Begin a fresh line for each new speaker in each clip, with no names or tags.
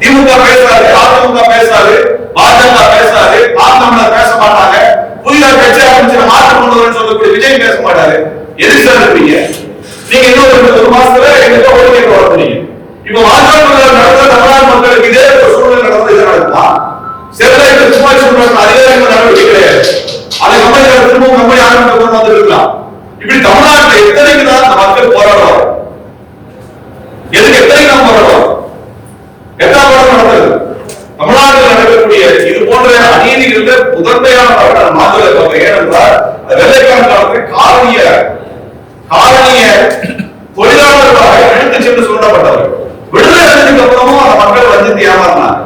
திமுக பேசாது, அதிமுக பேசாது, பாஜக பேசாது, தமிழர் பேச மாட்டாங்க. புதிய கட்சி ஆரம்பிச்சு மாற்றம் கொண்டு வரணும்னு சொல்லக்கூடிய விஜய் பேச மாட்டாரு. எது சார் இருப்பீங்க நீங்க? இன்னும் ஒரு மாசத்துல எங்க ஓட்டு கேட்க வரீங்க. இப்ப மாற்றம் நடந்த தமிழ்நாடு மக்களுக்கு இதே ஒரு சூழ்நிலை நடந்தது. இதை நடந்தா செல்லைக்கு சும்மா சொல்றாங்க, அதிகாரிகள் நடவடிக்கை கிடையாது. அதை கம்பெனி திரும்பவும் கம்பெனி ஆரம்பிக்க கொண்டு வந்துருக்கலாம். இப்படி தமிழ்நாட்டில் எத்தனைக்கு தான் மக்கள் போராடுவாங்க? எதுக்கு எத்தனைக்கு தான் போராடுவாங்க? என்ன போராட்டம் நடந்தது? தமிழ்நாட்டில் நடக்கக்கூடிய இது போன்ற அநீதிகளில் முதன்மையான மாற்றுவதற்காக. ஏனென்றால் வெள்ளைக்காரன் காலத்தில் காலனிய தொழிலாளர்களாக இழுத்து சென்று சொல்லப்பட்டவர். விடுதலை அடைந்ததுக்கு அப்புறமும் அந்த மக்கள் வந்து ஏமாறினார்.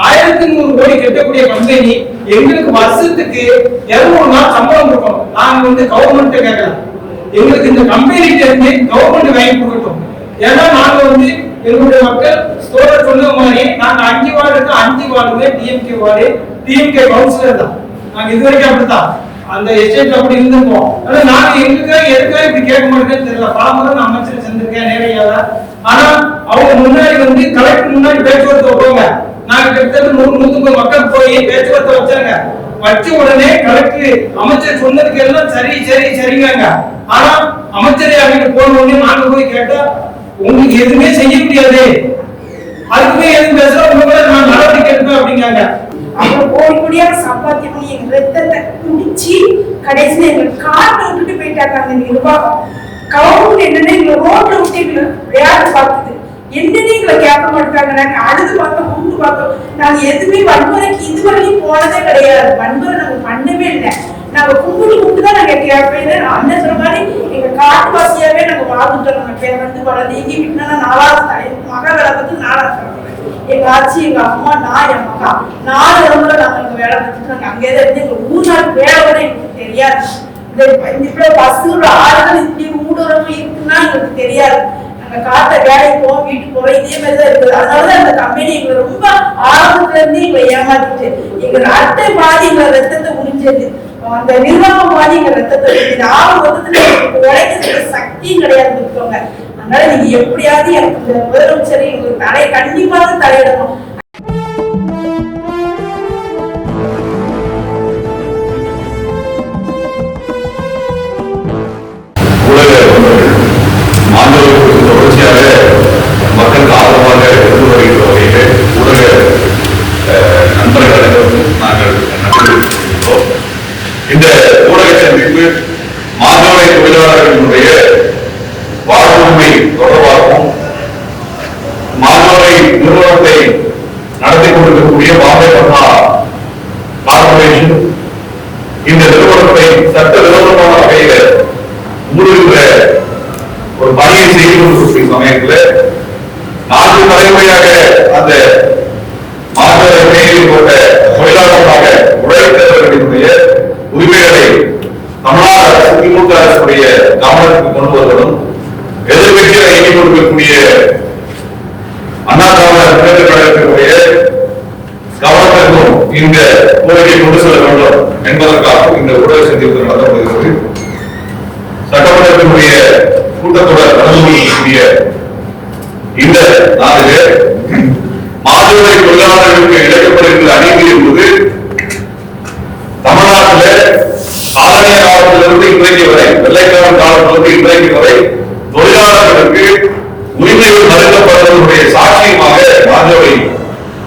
1100 கோடி கட்டக்கூடிய கம்பெனி எங்களுக்கு வருஷத்துக்கு 200 நாள் சம்பளம் கொடுக்கணும். நாங்க கவர்மெண்ட் கேட்கலாம், எங்களுக்கு இந்த கம்பெனிட்ட இருந்து கவர்மெண்ட் வாங்கி கொடுக்கட்டும். ஏன்னா நாங்க எங்களுடைய மக்கள் சொன்ன மாதிரி நாங்க 5 வார்டுக்கு 5 வார்டுமே டிஎம்கே வார்டு, டிஎம்கே கவுன்சிலர் தான். நாங்க இது வரைக்கும் அப்படித்தான் அந்த எஸ்டேட் அப்படி இருந்திருக்கோம். ஆனா நாங்க எதுக்காக இப்படி கேட்க மாட்டேன்னு தெரியல. பலமுறை நான் அமைச்சர் செஞ்சிருக்கேன் நேரடியாக. ஆனா அவங்க முன்னாடி கலெக்டர் முன்னாடி பேச்சுவார்த்தை வைப்பாங்க. நாங்க கிட்டத்தட்ட 100 மக்கள் போய் பேச்சுவார்த்தை வச்சாங்க. வச்ச உடனே கலெக்டர் அமைச்சர் சொன்னதுக்கு எல்லாம் சரிங்க. ஆனா அமைச்சரே அவங்க போன உடனே நாங்க போய் கேட்டா உங்களுக்கு எதுவுமே செய்ய முடியாது, அதுக்குமே எதுவும் பேசுறோம், உங்களை நான் நடவடிக்கை எடுப்பேன் அப்படிங்காங்க.
அப்புறம் கோடி கோடியாக சம்பாத்தியம் பண்ணி எங்க ரத்தத்தை குடிச்சு கடைசியில எங்களுக்கு காட்டை விட்டுட்டு போயிட்டாங்க அந்த நிர்வாகம். கவர்மெண்ட் என்னன்னு எங்களை ரோட்ல விட்டு எங்களை விளையாட பார்த்தது. என்னன்னு எங்களை கேட்க மாட்டாங்க. நாங்க அழுது பார்த்தோம், குண்டு பார்த்தோம். நாங்க எதுவுமே வன்முறைக்கு இதுவரையும் போனதே கிடையாது. வன்முறை நாங்க பண்ணவே இல்லை. நாங்க கும்பிட்டு தான் நாங்க கேட்பேன். அண்ணன் சொன்ன மாதிரி எங்க காட்டுவாசியாவே நாங்க வாழ்ந்துட்டோம். நாங்க பேர் வளர்ந்து எங்கேயும் விட்டுனா 4வது தலை மக விளக்கத்துக்கு 4வது தலை. எங்க ஆச்சி, எங்க அம்மா, நான், என் மகா 4 இடத்துல நாங்க எங்க வேலை பார்த்துட்டு நாங்க அங்கேயே இருந்து எங்க ஊர் நாள் வேலை கூட எங்களுக்கு தெரியாது. இந்த பஸ்ஸோட ஆளுகள் இப்படி ஊடுறவு இருக்குன்னா எங்களுக்கு தெரியாது. நாங்க காட்ட வேலைக்கு போவோம், வீட்டுக்கு போறோம், இதே மாதிரிதான் இருக்குது. அதனாலதான் அந்த கம்பெனி எங்களை ரொம்ப ஆரம்பத்துல இருந்து எங்களை ஏமாத்திட்டு எங்க அட்டை பாதி எங்களை ரத்தத்தை முடிஞ்சது. அந்த நிர்வாகம் பாதி எங்க ரத்தத்தை முடிஞ்சது. ஆரம்பத்துல உழைக்கிறதுக்கு சக்தியும் கிடையாது இருக்கவங்க. அதனால நீங்க எப்படியாவது எனக்கு முதலமைச்சர் எங்களுக்கு கண்டிப்பாக தலையிடணும்.
தொடர்ச்சியாக மக்களுக்கு ஆதரவாக இருந்து வருகின்ற வகையில் ஊடக நண்பர்கள் நாங்கள் நம்பியிருக்கின்றோம். இந்த ஊடக சந்திப்பு மாணவரை தொழிலாளர்களுடைய வாழ்வுரிமை தொடர்பாகவும் மாணவரை நிறுவனத்தை நடத்தி கொண்டிருக்கக்கூடிய பாம்பே பட்டா கார்பரேஷன் இந்த நிறுவனத்தை சட்டவிரோதமான வகையில் ஊடுருவ ஒரு பணியை செய்து கொண்டிருக்கும் சமயத்தில் 4 தலைமுறையாக அந்த மாணவரை கையில் கொண்ட தொழிலாளர்களாக உழைத்தவர்களுடைய உரிமைகளை தமிழ்நாடு அரசு, திமுக அரசுடைய கவனத்துக்கு கொண்டு வருவதும் எதிர்கட்சியில் இயங்கிக் கொண்டிருக்கக்கூடிய அண்ணா திராவிட முன்னேற்ற கழகத்தினுடைய கவனத்திற்கும் இந்த கோரிக்கையை கொண்டு செல்ல வேண்டும் என்பதற்காக இந்த ஊடக சந்திப்பு நடத்தப்படுகிறது. சட்டமன்றத்தினுடைய கூட்டத்தொடர் நடந்து கொண்டிருக்கக்கூடிய இந்த நாளிலே மாணவரை தொழிலாளர்களுக்கு இழைக்கப்படுகின்ற அநீதி என்பது தமிழ்நாட்டில் காலனிய காலத்திலிருந்து இன்றைக்கு வரை, வெள்ளைக்காரன் காலத்திலிருந்து இன்றைக்கு வரை தொழிலாளர்களுக்கு உரிமைகள் மறுக்கப்படுவதனுடைய சாட்சியமாக மாணவரை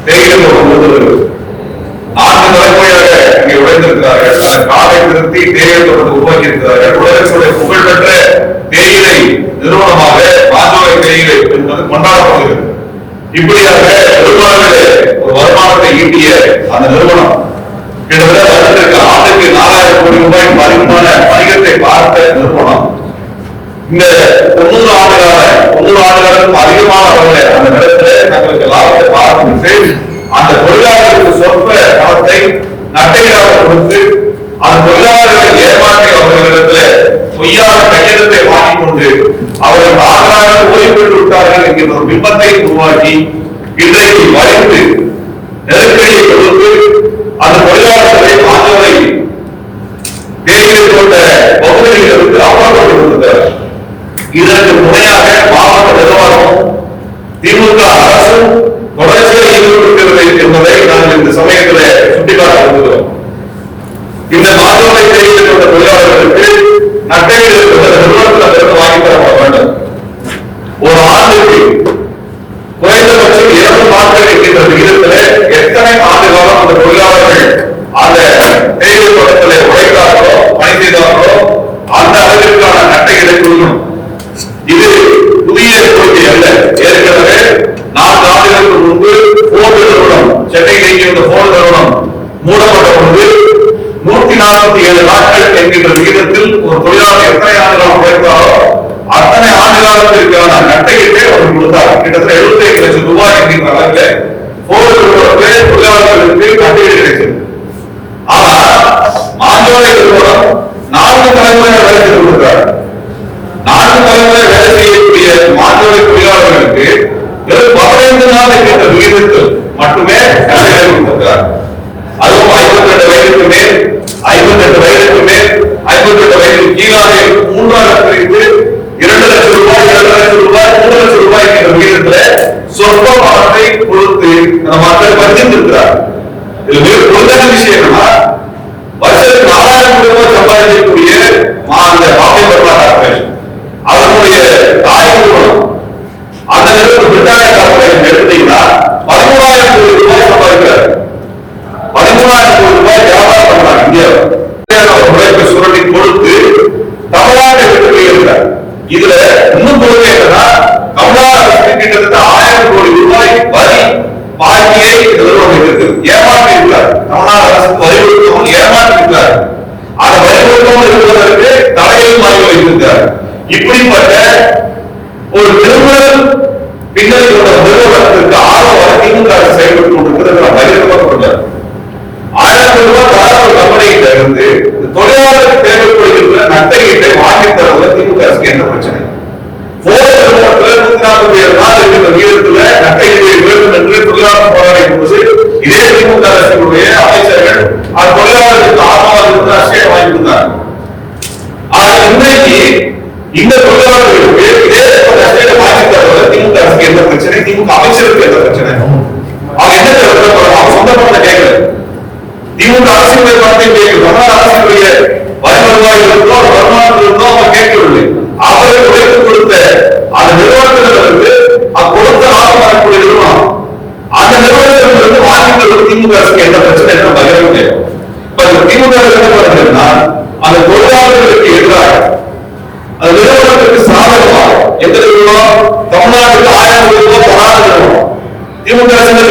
தேயிலை கொண்டு 4 தலைமுறையாக இங்கே உழைந்திருக்கிறார்கள். காலை நிறுத்தி தேயிலை தொடர்ந்து உருவாக்கி இருக்கிறார்கள். உலகத்துடைய புகழ்பெற்ற தேயிலை நிறுவனமாக மாணவரை தேயிலை என்பது கொண்டாடப்படுகிறது. இப்படியாக ஒரு வருமானத்தை ஈட்டிய அந்த நிறுவனம் கிட்டத்தட்ட ஆண்டுக்கு 4000 கோடி ரூபாய் அதிகமான வணிகத்தை பார்த்த நிறுவனம் இந்த 90 ஆண்டுகளுக்கும் அதிகமான அளவில் அந்த நிலத்தில் தங்களுக்கு லாபத்தை பார்த்து அந்த தொழிலாளர்களுக்கு சொற்ப பணத்தை நட்டையாக கொடுத்து அந்த தொழிலாளர்களை ஏமாற்றி அவர்களிடத்தில் பொய்யான கையெழுத்தை வாங்கிக் கொண்டு அவர்கள் ஆதரவாக ஓய்வு பெற்று விட்டார்கள் என்கிற ஒரு பிம்பத்தை உருவாக்கி இன்றைக்கு வளைந்து நெருக்கடியை கொடுத்து அந்த தொழிலாளர்களை மாணவரை தேயிலை கொண்ட பகுதிகளிலிருந்து அப்புறப்பட்டிருக்கிறார். இதற்கு முறையாக மாவட்ட நிர்வாகம், திமுக அரசும் தொடர்ச்சியாக கொடுக்கணும். இது புதிய கோரிக்கை அல்ல. ஏற்கனவே 4 ஆண்டுகளுக்கு முன்பு போர்டு நிறுவனம், சென்னையில் இயங்கிய போர்டு நிறுவனம் மூடப்பட்ட பொழுது 147 நாட்கள் என்கின்ற விகிதத்தில் ஒரு தொழிலாளர் எத்தனை ஆண்டுகள் உழைத்தாரோ அத்தனை ஆண்டு காலத்திற்கான நட்டையிட்டே அவர் கொடுத்தார். கிட்டத்தட்ட 75 லட்சம் ரூபாய் என்கின்ற அளவில் போர்டு நிறுவனத்திலே தொழிலாளர்களுக்கு நட்டையீடு கிடைத்தது. ஆனா மாஞ்சோலை நிறுவனம் 4 தலைமுறை வேலை செய்து கொடுக்கிறார். 4 தலைமுறை வேலை செய்யக்கூடிய மாஞ்சோலை தொழிலாளர்களுக்கு 15 நாள் என்கின்ற விகிதத்தில் மட்டுமே வேலை கொடுத்திருக்கிறார். அதுவும் 52 வயதுக்கு மேல், 58 வயதுக்கு மேல், 58 வயதுக்கு கீழாக 3ஆக பிரித்து 2 லட்சம் ரூபாய், 2 லட்சம் ரூபாய், 3 லட்சம் ரூபாய் என்ற விகிதத்தில் சொற்ப பணத்தை கொடுத்து அந்த மக்கள் வஞ்சித்திருக்கிறார். இது மிக பொருளாதார விஷயம் என்னன்னா, வருஷத்துக்கு 4000 ரூபாய் சம்பாதிக்கக்கூடிய அந்த பாம்பே பர்மா கார்பரேஷன் அதனுடைய தாய் நிறுவனம் அந்த நிறுவனம் பிரிட்டானியா கார்பரேஷன் எடுத்தீங்கன்னா 13,000 கோடி ரூபாய் சம்பாதிக்கிறார். 13,000 கோடி ரூபாய் வியாபாரம் பண்றாங்க. இந்தியாவில் உழைப்பை சுரண்டி கொடுத்து தமிழ்நாட்டை விட்டு போயிருக்கிறார். இதுல இன்னும் பொறுமை என்னன்னா, தமிழ்நாடு கிட்டத்தட்ட 1000 கோடி ரூபாய் வரி பாக்கியை இந்த நிறுவனம் இருக்குது. ஏமாற்றி இருக்கிறார். தமிழ்நாடு அரசுக்கு வரி கொடுக்கவும் ஏமாற்றி இருக்கிறார். அந்த வரி கொடுக்கவும் இருப்பதற்கு தலையில் வாங்கி வைத்திருக்கிறார். இப்படிப்பட்ட ஒரு நிறுவனம் பின்னணி கொண்ட நிறுவனத்திற்கு ஆதரவாக திமுக செயல்பட்டு கொண்டிருக்கிறது. பகிரங்கமாக சொல்றார். 1000 ரூபாய் தர ஒரு கம்பெனியில இருந்து தொழிலாளருக்கு தேவைப்படுகின்ற நட்டையீட்டை வாங்கி தருவதில் திமுக அரசுக்கு என்ன பிரச்சனை? போர் நிறுவனத்தில் 147 நாள் இருக்கிற வீதத்துல நட்டையீட்டை வேண்டும் என்று தொழிலாளர் போராடும் போது இதே திமுக அரசுடைய அமைச்சர்கள் அந்த தொழிலாளருக்கு ஆதரவாக இருந்து அரசியல் வாங்கி கொடுத்தாங்க. இன்றைக்கு இந்த தொழிலாளர்களுக்கு இதே அரசியல் வாங்கி தருவதில் திமுக அரசுக்கு என்ன பிரச்சனை? திமுக அமைச்சருக்கு என்ன பிரச்சனை? அவங்க என்ன அவங்க சொந்த பணத்தை கேட்கல. திமுக அரசுடைய பணத்தை கேட்கல. தமிழ்நாடு அரசுடைய வரி வருவாய் இருந்தோ வருமானத்தில் இருந்தோ அவங்க கேட்கவில்லை. அவர்கள் உழைத்து கொடுத்த அந்த நிறுவனத்திலிருந்து கொடுத்த லாபம் வரக்கூடிய நிறுவனம் அந்த நிறுவனத்திலிருந்து வாங்கிட்டு திமுக அரசுக்கு என்ன பிரச்சனை என்ன பகிரங்க கேட்கும். இப்ப திமுக அரசு என்ன பண்ணுறதுன்னா, அந்த தொழிலாளர்களுக்கு எதிராக அந்த நிறுவனத்திற்கு சாதகமாக எந்த நிறுவனம் தமிழ்நாட்டுக்கு 1000 கோடி ரூபாய் தராத நிறுவனம் திமுக அரசு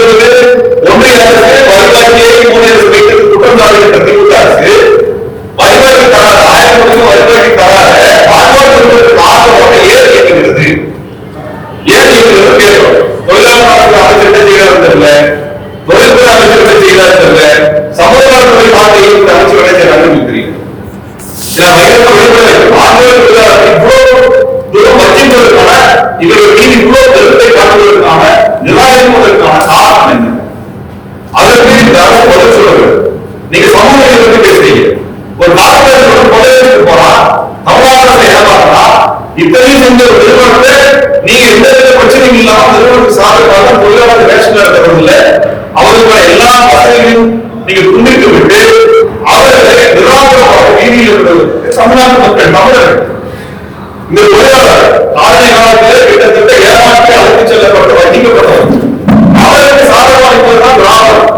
ஒன்றிய அரசு வருவாய்க்கு மூணு அரசு வைத்து குற்றம் சாட்டுகின்ற திமுக அரசு வருவாய்க்கு தராத 1000 கோடி வருவாய்க்கு தராத வாழ்வாதாரத்திற்கு ஆதரவாக ஏன் இயங்குகிறது? ஏன் இயங்குகிறது கேட்கிறோம். தொழிலாளர் அமைச்சர் என்ன செய்கிறார் தெரியல, தொழில்துறை அமைச்சர் என்ன செய்கிறார் தெரியல, சமுதாயத்துறை பார்த்து அமைச்சர் என்ன செய்யறாங்க தெரியும். இவர்கள் மீது இவ்வளவு கருத்தை காட்டுவதற்கான நிராகரிப்பதற்கான காரணம் என்ன? அதற்கு இந்த அரசு பதில் சொல்ல வேண்டும். நீங்க சமூகத்தை பேசுறீங்க. ஒரு கார்பரேஷன் முதலீட்டு போனா தமிழ்நாடு அரசு ஏமாறா இத்தனையும் செஞ்ச ஒரு நிறுவனத்தை நீங்க எந்த பிரச்சனையும் இல்லாம நிறுவனத்துக்கு சாதகமாக தொழிலாளர் ரேஷன் கார்டு தரவில்லை. அவர்களுக்கான எல்லா வசதிகளையும் நீங்க துண்டித்து விட்டு அவர்களை நிராகரமாக வீதியில் இருந்தது தமிழ்நாட்டு மக்கள் தமிழர்கள். இந்த தொழிலாளர் ஆதரவு காலத்தில் கிட்டத்தட்ட ஏமாற்றி அழைத்து செல்லப்பட்ட வஞ்சிக்கப்பட்டவர். அவருக்கு சாதகமாக இருப்பதுதான் திராவிடம்.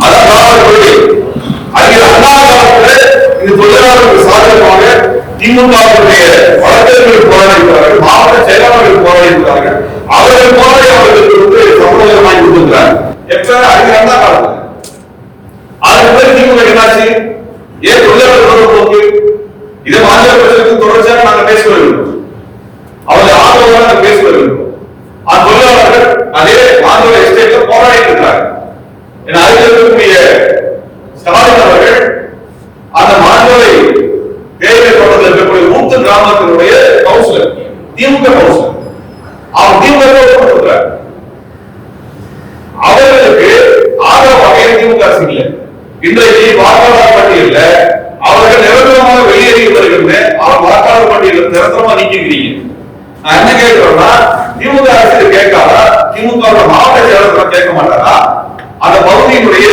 அதான் திராவிட கொள்கை. அறிஞர் அண்ணா காலத்தில் இந்த தொழிலாளர்களுக்கு சாதகமாக திமுகவுடைய வழக்கறிஞர்கள் போராடிக்கிறார்கள், மாவட்ட செயலாளர்கள் போராடிக்கிறார்கள். அவர்கள் போராடி அவர்களுக்கு சமுதாயம் வாங்கி கொடுத்திருக்கிறார்கள். எப்ப அறிஞர் அண்ணா காலத்தில் அதுக்கு திமுக என்னாச்சு? ஏன் தொழிலாளர் போக்கு? இதை மாநில பிரச்சனைக்கு தொடர்ச்சியாக நாங்கள் பேச வேண்டும். அவர்கள் ஆதரவாக பேச வேண்டும். அந்த தொழிலாளர்கள் அதே மாநில எஸ்டேட்ல போராடிட்டு இருக்கிறாங்க. அதில் இருக்கக்கூடிய ஸ்டாலின் அவர்கள் அந்த மாநிலை தேயிலை தோட்டத்தில் இருக்கக்கூடிய ஊத்து கிராமத்தினுடைய கவுன்சிலர், திமுக கவுன்சிலர், அவர் திமுக அவர்களுக்கு ஆதரவாக திமுக அரசு இல்லை. இன்றைக்கு வாக்காளர் பட்டியல்ல அவர்கள் நிரந்தரமாக வெளியேறி வருகின்ற அவர் வாக்காளர் பட்டியலில் நிரந்தரமா நீக்கிறீங்க. நான் என்ன கேட்கிறோம்னா, திமுக அரசு கேட்காதா? திமுக மாவட்ட செயலாளர் கேட்க மாட்டாரா? அந்த பகுதியினுடைய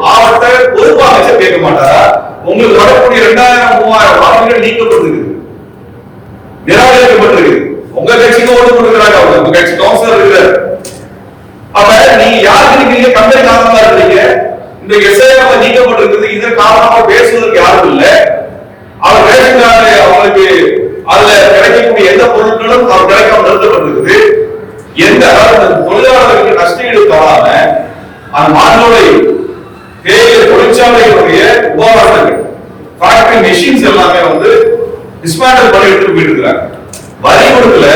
மாவட்ட பொறுப்பு அமைச்சர் கேட்க மாட்டாரா? உங்களுக்கு வரக்கூடிய 2000-3000 வாக்குகள் நீக்கப்பட்டிருக்கு, நிராகரிக்கப்பட்டிருக்கு. உங்க கட்சிக்கு ஓட்டு கொடுக்கிறாங்க, உங்க கட்சி கவுன்சிலர் இருக்கிறார். அப்ப நீங்க யாருக்கு நீங்க கம்பெனி காரணமா இருக்கீங்க? இந்த எஸ்ஐஆர் நீக்கப்பட்டிருக்கிறது. இதற்கு காரணமாக பேசுவதற்கு யாரும் இல்லை. அவர் ரேஷன் கார்டு அவங்களுக்கு அதுல கிடைக்கக்கூடிய பொருட்களும் கிடைக்காம நிறுத்தப்பட்டிருக்குது. எந்த தொழிலாளர்களுக்கு நஷ்டஈடு தராம அந்த மாற்றோலை தேயிலை தொழிற்சாலைகளுடைய உபகரணங்கள் ஃபேக்டரி மெஷின்ஸ் எல்லாமே டிஸ்மேண்டில் பண்ணி எடுத்துட்டு போயிட்டு இருக்காங்க. வரி கொடுக்கல,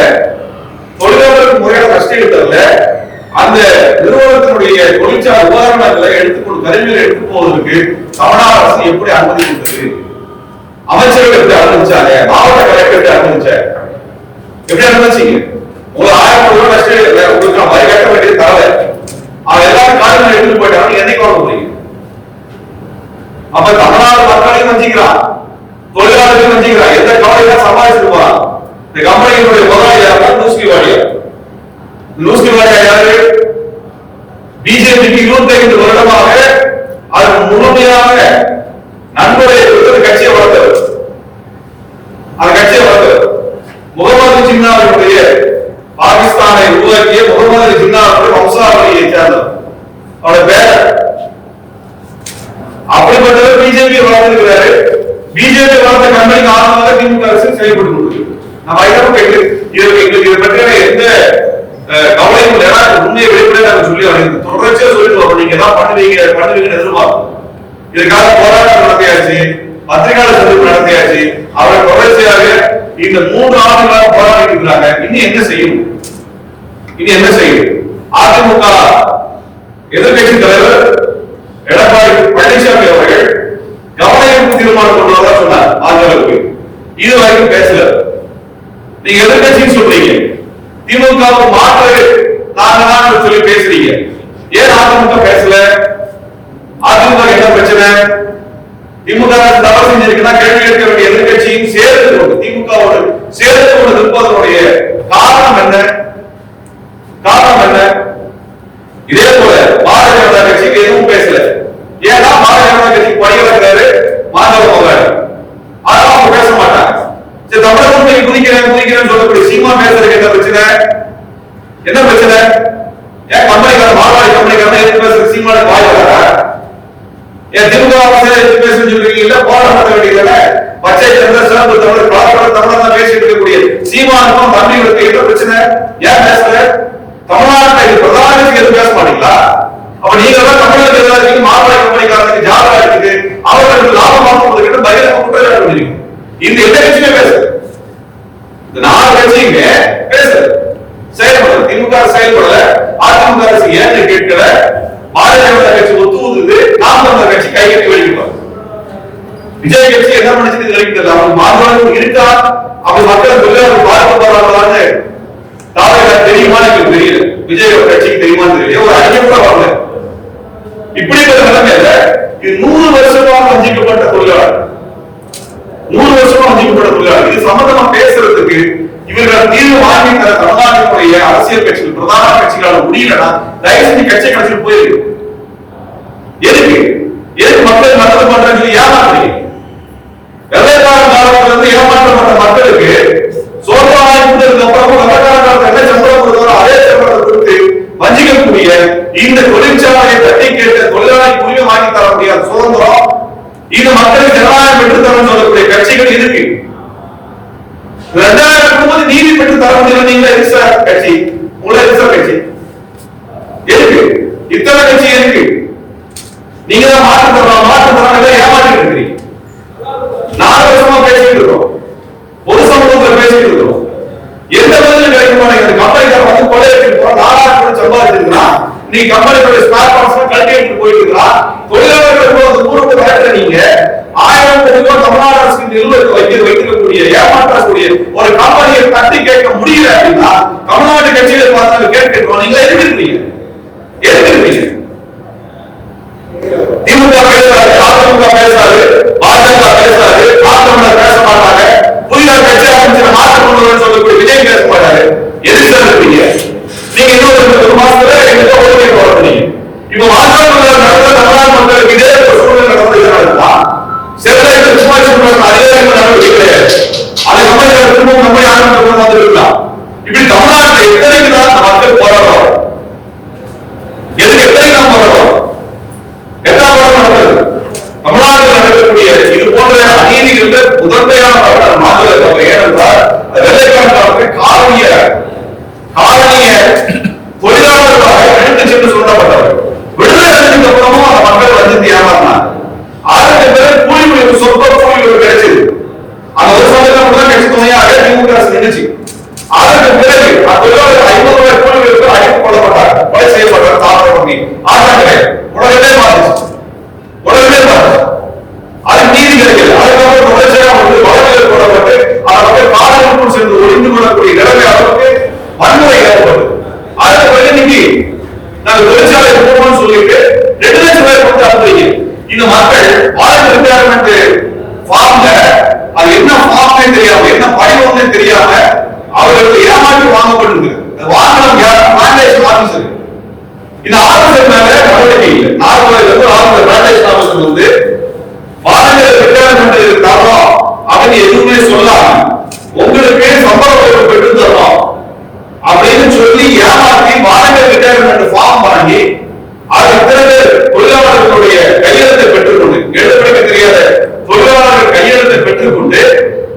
தொழிலாளர்களுக்கு முறையான நஷ்டஈடு தரல, அந்த நிறுவனத்தினுடைய தொழிற்சாலை உபகரணங்களை எடுத்துக்கொண்டு கருவிகளை எடுத்து போவதற்கு தமிழ்நாடு அரசு எப்படி அனுமதி கொடுத்தது? அமைச்சர்கள் எப்படி அனுமதிச்சாங்க? மாவட்ட கலெக்டர் எப்படி அனுமதிச்சாங்க? எப்படி அனுமதிச்சீங்க? உங்களுக்கு 1000 கோடி ரூபாய் நஷ்டம் இல்லை, உங்களுக்கு வரி கட்ட வேண்டியது தரல. அவன் எல்லாரும் காரணம் எடுத்துட்டு போயிட்டாங்க, என்னைக்கு வாங்க போறீங்க? அப்ப தமிழ்நாடு மக்களையும் வஞ்சிக்கிறான், தொழிலாளர்களையும் வஞ்சிக்கிறான். எந்த கவலைதான் சமாளிச்சிருப்பான்? இந்த கம்பெனியினுடைய முதலாளி யாருன்னா லூஸ்கி வாடியா யாரு? பிஜேபிக்கு 25 வருடமாக அது முழுமையாக நண்பரை கட்சியை வளர்த்தவர். அந்த கட்சியை வளர்த்தவர் முகமது ஜின்னாவுடைய பாகிஸ்தானை உருவாக்கிய முகமது ஜின்னாவுடைய வம்சாவளியை சேர்ந்தவர். அவருடைய பேர் அப்படிப்பட்டவர் பிஜேபி வளர்ந்திருக்கிறாரு. பிஜேபி வளர்த்த கம்பெனிக்கு ஆதரவாக திமுக அரசு செயல்பட்டு கொண்டிருக்கு. நம்ம இதை பற்றிய எந்த கவலையும் உண்மையை வெளிப்படையாக சொல்லி தொடர்ச்சியா சொல்லிட்டு நீங்க எல்லாம் பண்ணுவீங்கன்னு எதிர்பார்க்கும். இதுக்காக போராட்டம் நடத்தியாச்சு, பத்திரிகையாளர் சந்திப்பு நடத்தியாச்சு. அவர் தொடர்ச்சியாக இந்த 3 ஆண்டுகளாக போராடிட்டு இருக்கிறாங்க. இன்னும் என்ன செய்யணும்? அதிமுக எதிர்கட்சி தலைவர் எடப்பாடி பழனிசாமி அவர்கள் கவனஈர்ப்பு தீர்மானம் கொண்டு வர சொன்னார் ஆந்திராவுக்கு. இது வரைக்கும் பேசல. நீங்க எதிர்கட்சின்னு சொல்றீங்க, திமுக மாற்று நாங்க சொல்லி பேசுறீங்க. ஏன் அதிமுக பேசல? அதிமுக என்ன பிரச்சனை? திமுக தவறு செஞ்சிருக்குன்னா கேள்வி கேட்க வேண்டிய எதிர்கட்சியும் சேர்ந்து திமுகவோடு சேர்ந்து கொண்டு இருப்பதனுடைய காரணம் என்ன? இதே போல பாரதிய ஜனதா கட்சிக்கு எதுவும் பேசல. ஏன்னா பாரதிய ஜனதா கட்சிக்கு படிக்கிறாரு மாதவ மோகன், அதெல்லாம் அவங்க பேச மாட்டாங்க. சரி, தமிழகத்தை குதிக்கிறேன்னு சொல்லக்கூடிய சீமா பேசுறதுக்கு என்ன பிரச்சனை? ஏன் கம்பெனிக்கார மார்வாடி கம்பெனிக்காரன் எதுக்கு பேசுற சீமான வாய் வர? ஏன் திமுக எதுக்கு பேசுன்னு சொல்றீங்க? போராட்டம் நடத்த வேண்டியதுல பச்சை தமிழர் சிறப்பு தமிழர் கலாச்சார தமிழர் தான் பேசிட்டு இருக்கக்கூடிய சீமானுக்கும் தம்பிகளுக்கு என்ன பிரச்சனை? ஏன் பேசல? தமிழ்நாட்டில் பிரதான எதுவும் பேச மாட்டீங்களா? அப்ப நீங்க எல்லாம் தமிழக எதிராக மார்வாடி கம்பெனிக்காரனுக்கு ஜாதகம் இருக்குது, அவர்களுக்கு லாபம் வாங்குவதற்கு பகிரங்க குற்றச்சாட்டு பண்ணிருக்கீங்க. இந்த எந்த கட்சியுமே பேசல. இந்த 4 கட்சியுமே பேசல, செயல்படல. திமுக செயல்படல, அதிமுக அரசு ஏன்னு கேட்கல. பாரதிய ஜனதா கட்சி ஒத்துவுது, நாம் தமிழர் கட்சி கைகட்டி வெளியிடுவார். விஜய் கட்சி என்ன பண்ணிச்சு வெளியிட்டது? அவங்க மாநிலம் இருக்கா? அவங்க மக்கள் தொழிலாளர்கள் பாதிக்கப்படுறாங்களான்னு தெரியுமா? எனக்கு தெரியல. விஜய் கட்சிக்கு தெரியுமான்னு தெரியல. ஒரு அறிக்கை கூட வரல. இப்படிப்பட்ட நிலைமையில இது 100 வருஷமாக வஞ்சிக்கப்பட்ட தொழிலாளர், 100 வருஷமா வஞ்சிக்கப்பட்ட தொழிலாளர். இது சம்பந்தமா பேசுறதுக்கு இவர்கள் தீர்வு வாங்கி தர தமிழ்நாட்டினுடைய அரசியல் கட்சிகள் பிரதான கட்சிகளால் முடியலன்னா தயவு செஞ்சு கட்சிக்கு போயிருக்கு. எதுக்கு மக்கள் நல்லது பண்றேன்னு சொல்லி ஏமாத்துறீங்க? வெள்ளைக்கார காலத்துல ஏமாற்றப்பட்ட மக்களுக்கு சோதனை கொடுத்ததுக்கு அப்புறமும் வெள்ளைக்கார காலத்துல என்ன சம்பளம் கொடுத்தாரோ அதே சம்பளத்தை கொடுத்து வஞ்சிக்கக்கூடிய இந்த தொழிற்சாலையை தட்டி கேட்ட தொழிலாளி உரிமை வாங்கி தர முடியாத சுதந்திரம் இது மக்களுக்கு ஜனநாயகம் பெற்று தரணும் சொல்லக்கூடிய கட்சிகள் இருக்கு. 2009 நீதி பெற்று தர முடியல. நீங்க கட்சி கட்சி எதுக்கு இத்தனை கட்சி இருக்கு? நீங்க தான் மாற்று ஏமாற்றிட்டு இருக்கிறீங்க. 4 வருஷமா பேசிட்டு இருக்கோம், பொது சமூகத்தில் பேசிட்டு இருக்கோம். எந்த பதிலும் கிடைக்க மாட்டேங்குது. கம்பெனிக்கார கொள்ளையடிச்சு போறோம், 4000 கோடி சம்பாதிச்சிருக்கிறான். நீ கம்பெனியோட ஸ்பேர் பார்ட்ஸ் கழட்டி எடுத்து போயிட்டு இருக்கிறான். தொழிலாளர்கள் ஊருக்கு வளர்க்கிற நீங்க 1000 கோடி ரூபாய் தமிழ்நாடு அரசுக்கு நிறுவனத்தை வைக்கக்கூடிய ஏமாற்றக்கூடிய ஒரு கம்பெனியை தட்டி கேட்க முடியல அப்படின்னா தமிழ்நாட்டு கட்சிகளை பார்த்து கேட்கிறோம். நீங்க எதிர்க்கிறீங்க. திமுக பேசுறாரு, அதிமுக பேசுறாரு, பாஜக பேசுறாரு, தமிழர் பேச மாட்டாங்க. புதிய கட்சி ஆரம்பிச்சு மாற்றம் கொண்டு வர சொல்லக்கூடிய விஜய் பேச மாட்டாரு. எதுக்கு சார் இருப்பீங்க? நீங்க இன்னும் 1 மாசத்துல எங்க ஓட்டு போறீங்க? இப்ப மாற்றம் நடந்த தமிழ்நாடு மக்களுக்கு இதே சூழ்நிலை நடந்ததுன்னா செல்லை அதிகாரிகள் நடவடிக்கை கிடையாது. அது திரும்பவும் நம்ம ஆரம்பிச்சு வந்துருக்கலாம். இப்படி தமிழ்நாட்டில் எத்தனைக்கு தான் மக்கள் போராடுறோம்? எத்தனை நாம் போராடுறோம்? என்ன போராட்டம் நடக்குது? தமிழ்நாட்டில் நடக்கக்கூடிய இது போன்ற அநீதிகளில் முதன்மையான மாற்றத்தை ஏனென்றால் வெள்ளைக்காரர்களுக்கு கால தெரியாம அவர்களுக்கு ஏமாற்றி வாங்கப்பட்டிருக்கு. வாங்கணும் யார்? Plantation officer. இந்த ஆபீசர் மேல நடவடிக்கை இல்லை. நார்மலாக ஆபீசர் பிளான்டேஷன் ஆபீசர் வந்து வாடகை ரிட்டையர்மெண்ட் தரோம் அப்படின்னு எதுவுமே சொல்லாம உங்களுக்கு சம்பளம் பெற்று தரோம் அப்படின்னு சொல்லி ஏமாற்றி வாடகை ரிட்டையர்மெண்ட் ஃபார்ம் வாங்கி அது இத்தனை தொழிலாளர்களுடைய கையெழுத்தை பெற்றுக்கொண்டு, எழுத படிக்க தெரியாத தொழிலாளர்கள் கையெழுத்தை பெற்றுக்கொண்டு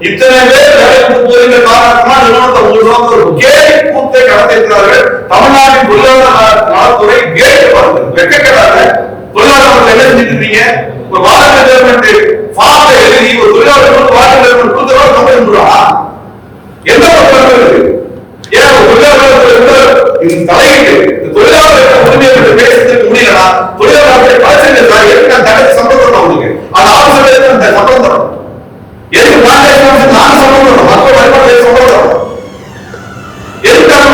இத்தனை பேர் வேலைக்கு போகிற காரணத்தினால் நிறுவனத்தை மூடுறோம் ஒரு கேலி கூத்தை நடத்திருக்கிறார்கள். தமிழ்நாட்டின் தொழிலாளர் நலத்துறை கேட்டு பார்த்து வெக்கக்கடாத தொழிலாளர்கள் என்ன செஞ்சிருக்கீங்க? ஒரு வாடகை ரிட்டையர்மெண்ட் ஃபார்ம்ல எழுதி ஒரு தொழிலாளர்கள் வாடகை ரிட்டையர்மெண்ட் கொடுத்தவங்க கம்பெனி முடியுமா? எந்த ஒரு ஏன் தொழிலாளர்கள் தலையிட்டு தொழிலாளர்கள் உரிமையை பற்றி பேசுறதுக்கு முடியலன்னா தொழிலாளர்களை பரிசீலனை நான் தனக்கு சம்பளம் தரணும் அவங்களுக்கு. அந்த ஆபீசர்களுக்கு அந்த சம்பளம் தரணும். எதுக்கு பிளான்டேஷன் நான் சம்பளம் தரணும்? மக்கள் வருமானத்தை சம்பளம் தரணும். எதுக்காக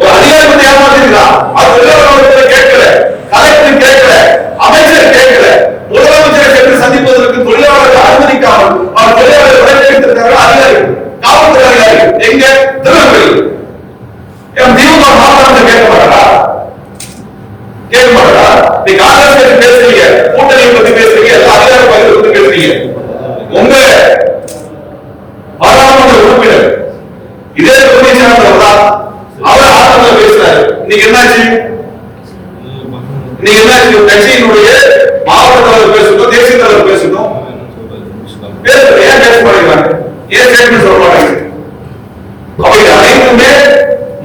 ஒரு அதிகாரி பத்தி ஏமாத்திருக்கா? அது தொழிலாளர்களை கேட்கல, கலெக்டர் கேட்கல, அமைச்சர் கேட்கல, முதலமைச்சரை சென்று சந்திப்பதற்கு தொழிலாளர்கள் அனுமதிக்காமல் அவர் தொழிலாளர்கள் விளைவித்திருக்கிறார்கள். அதிகாரிகள், காவல்துறை அதிகாரிகள் எங்க? திருநெல்வேலி. திமுக மாநிலத்தை கேட்க மாட்டா? கேட்க மாட்டா? நீ காங்கிரஸ் பத்தி பேசுறீங்க, கூட்டணி பத்தி பேசுறீங்க, எல்லா அதிகார பகுதியை பத்தி பேசுறீங்க. உங்க பாராளுமன்ற உறுப்பினர் இதே தொகுதியை சேர்ந்தவர் தான். அவர் ஆரம்பத்தில் பேசுறாரு. இன்னைக்கு என்னாச்சு? இன்னைக்கு என்னாச்சு? கட்சியினுடைய மாவட்ட தலைவர் பேசணும், தேசிய தலைவர் பேசணும். ஏன் பேச மாட்டேங்கிறாங்க? ஏன் ஸ்டேட்மெண்ட் சொல்ல மாட்டேங்க? அவை அனைத்துமே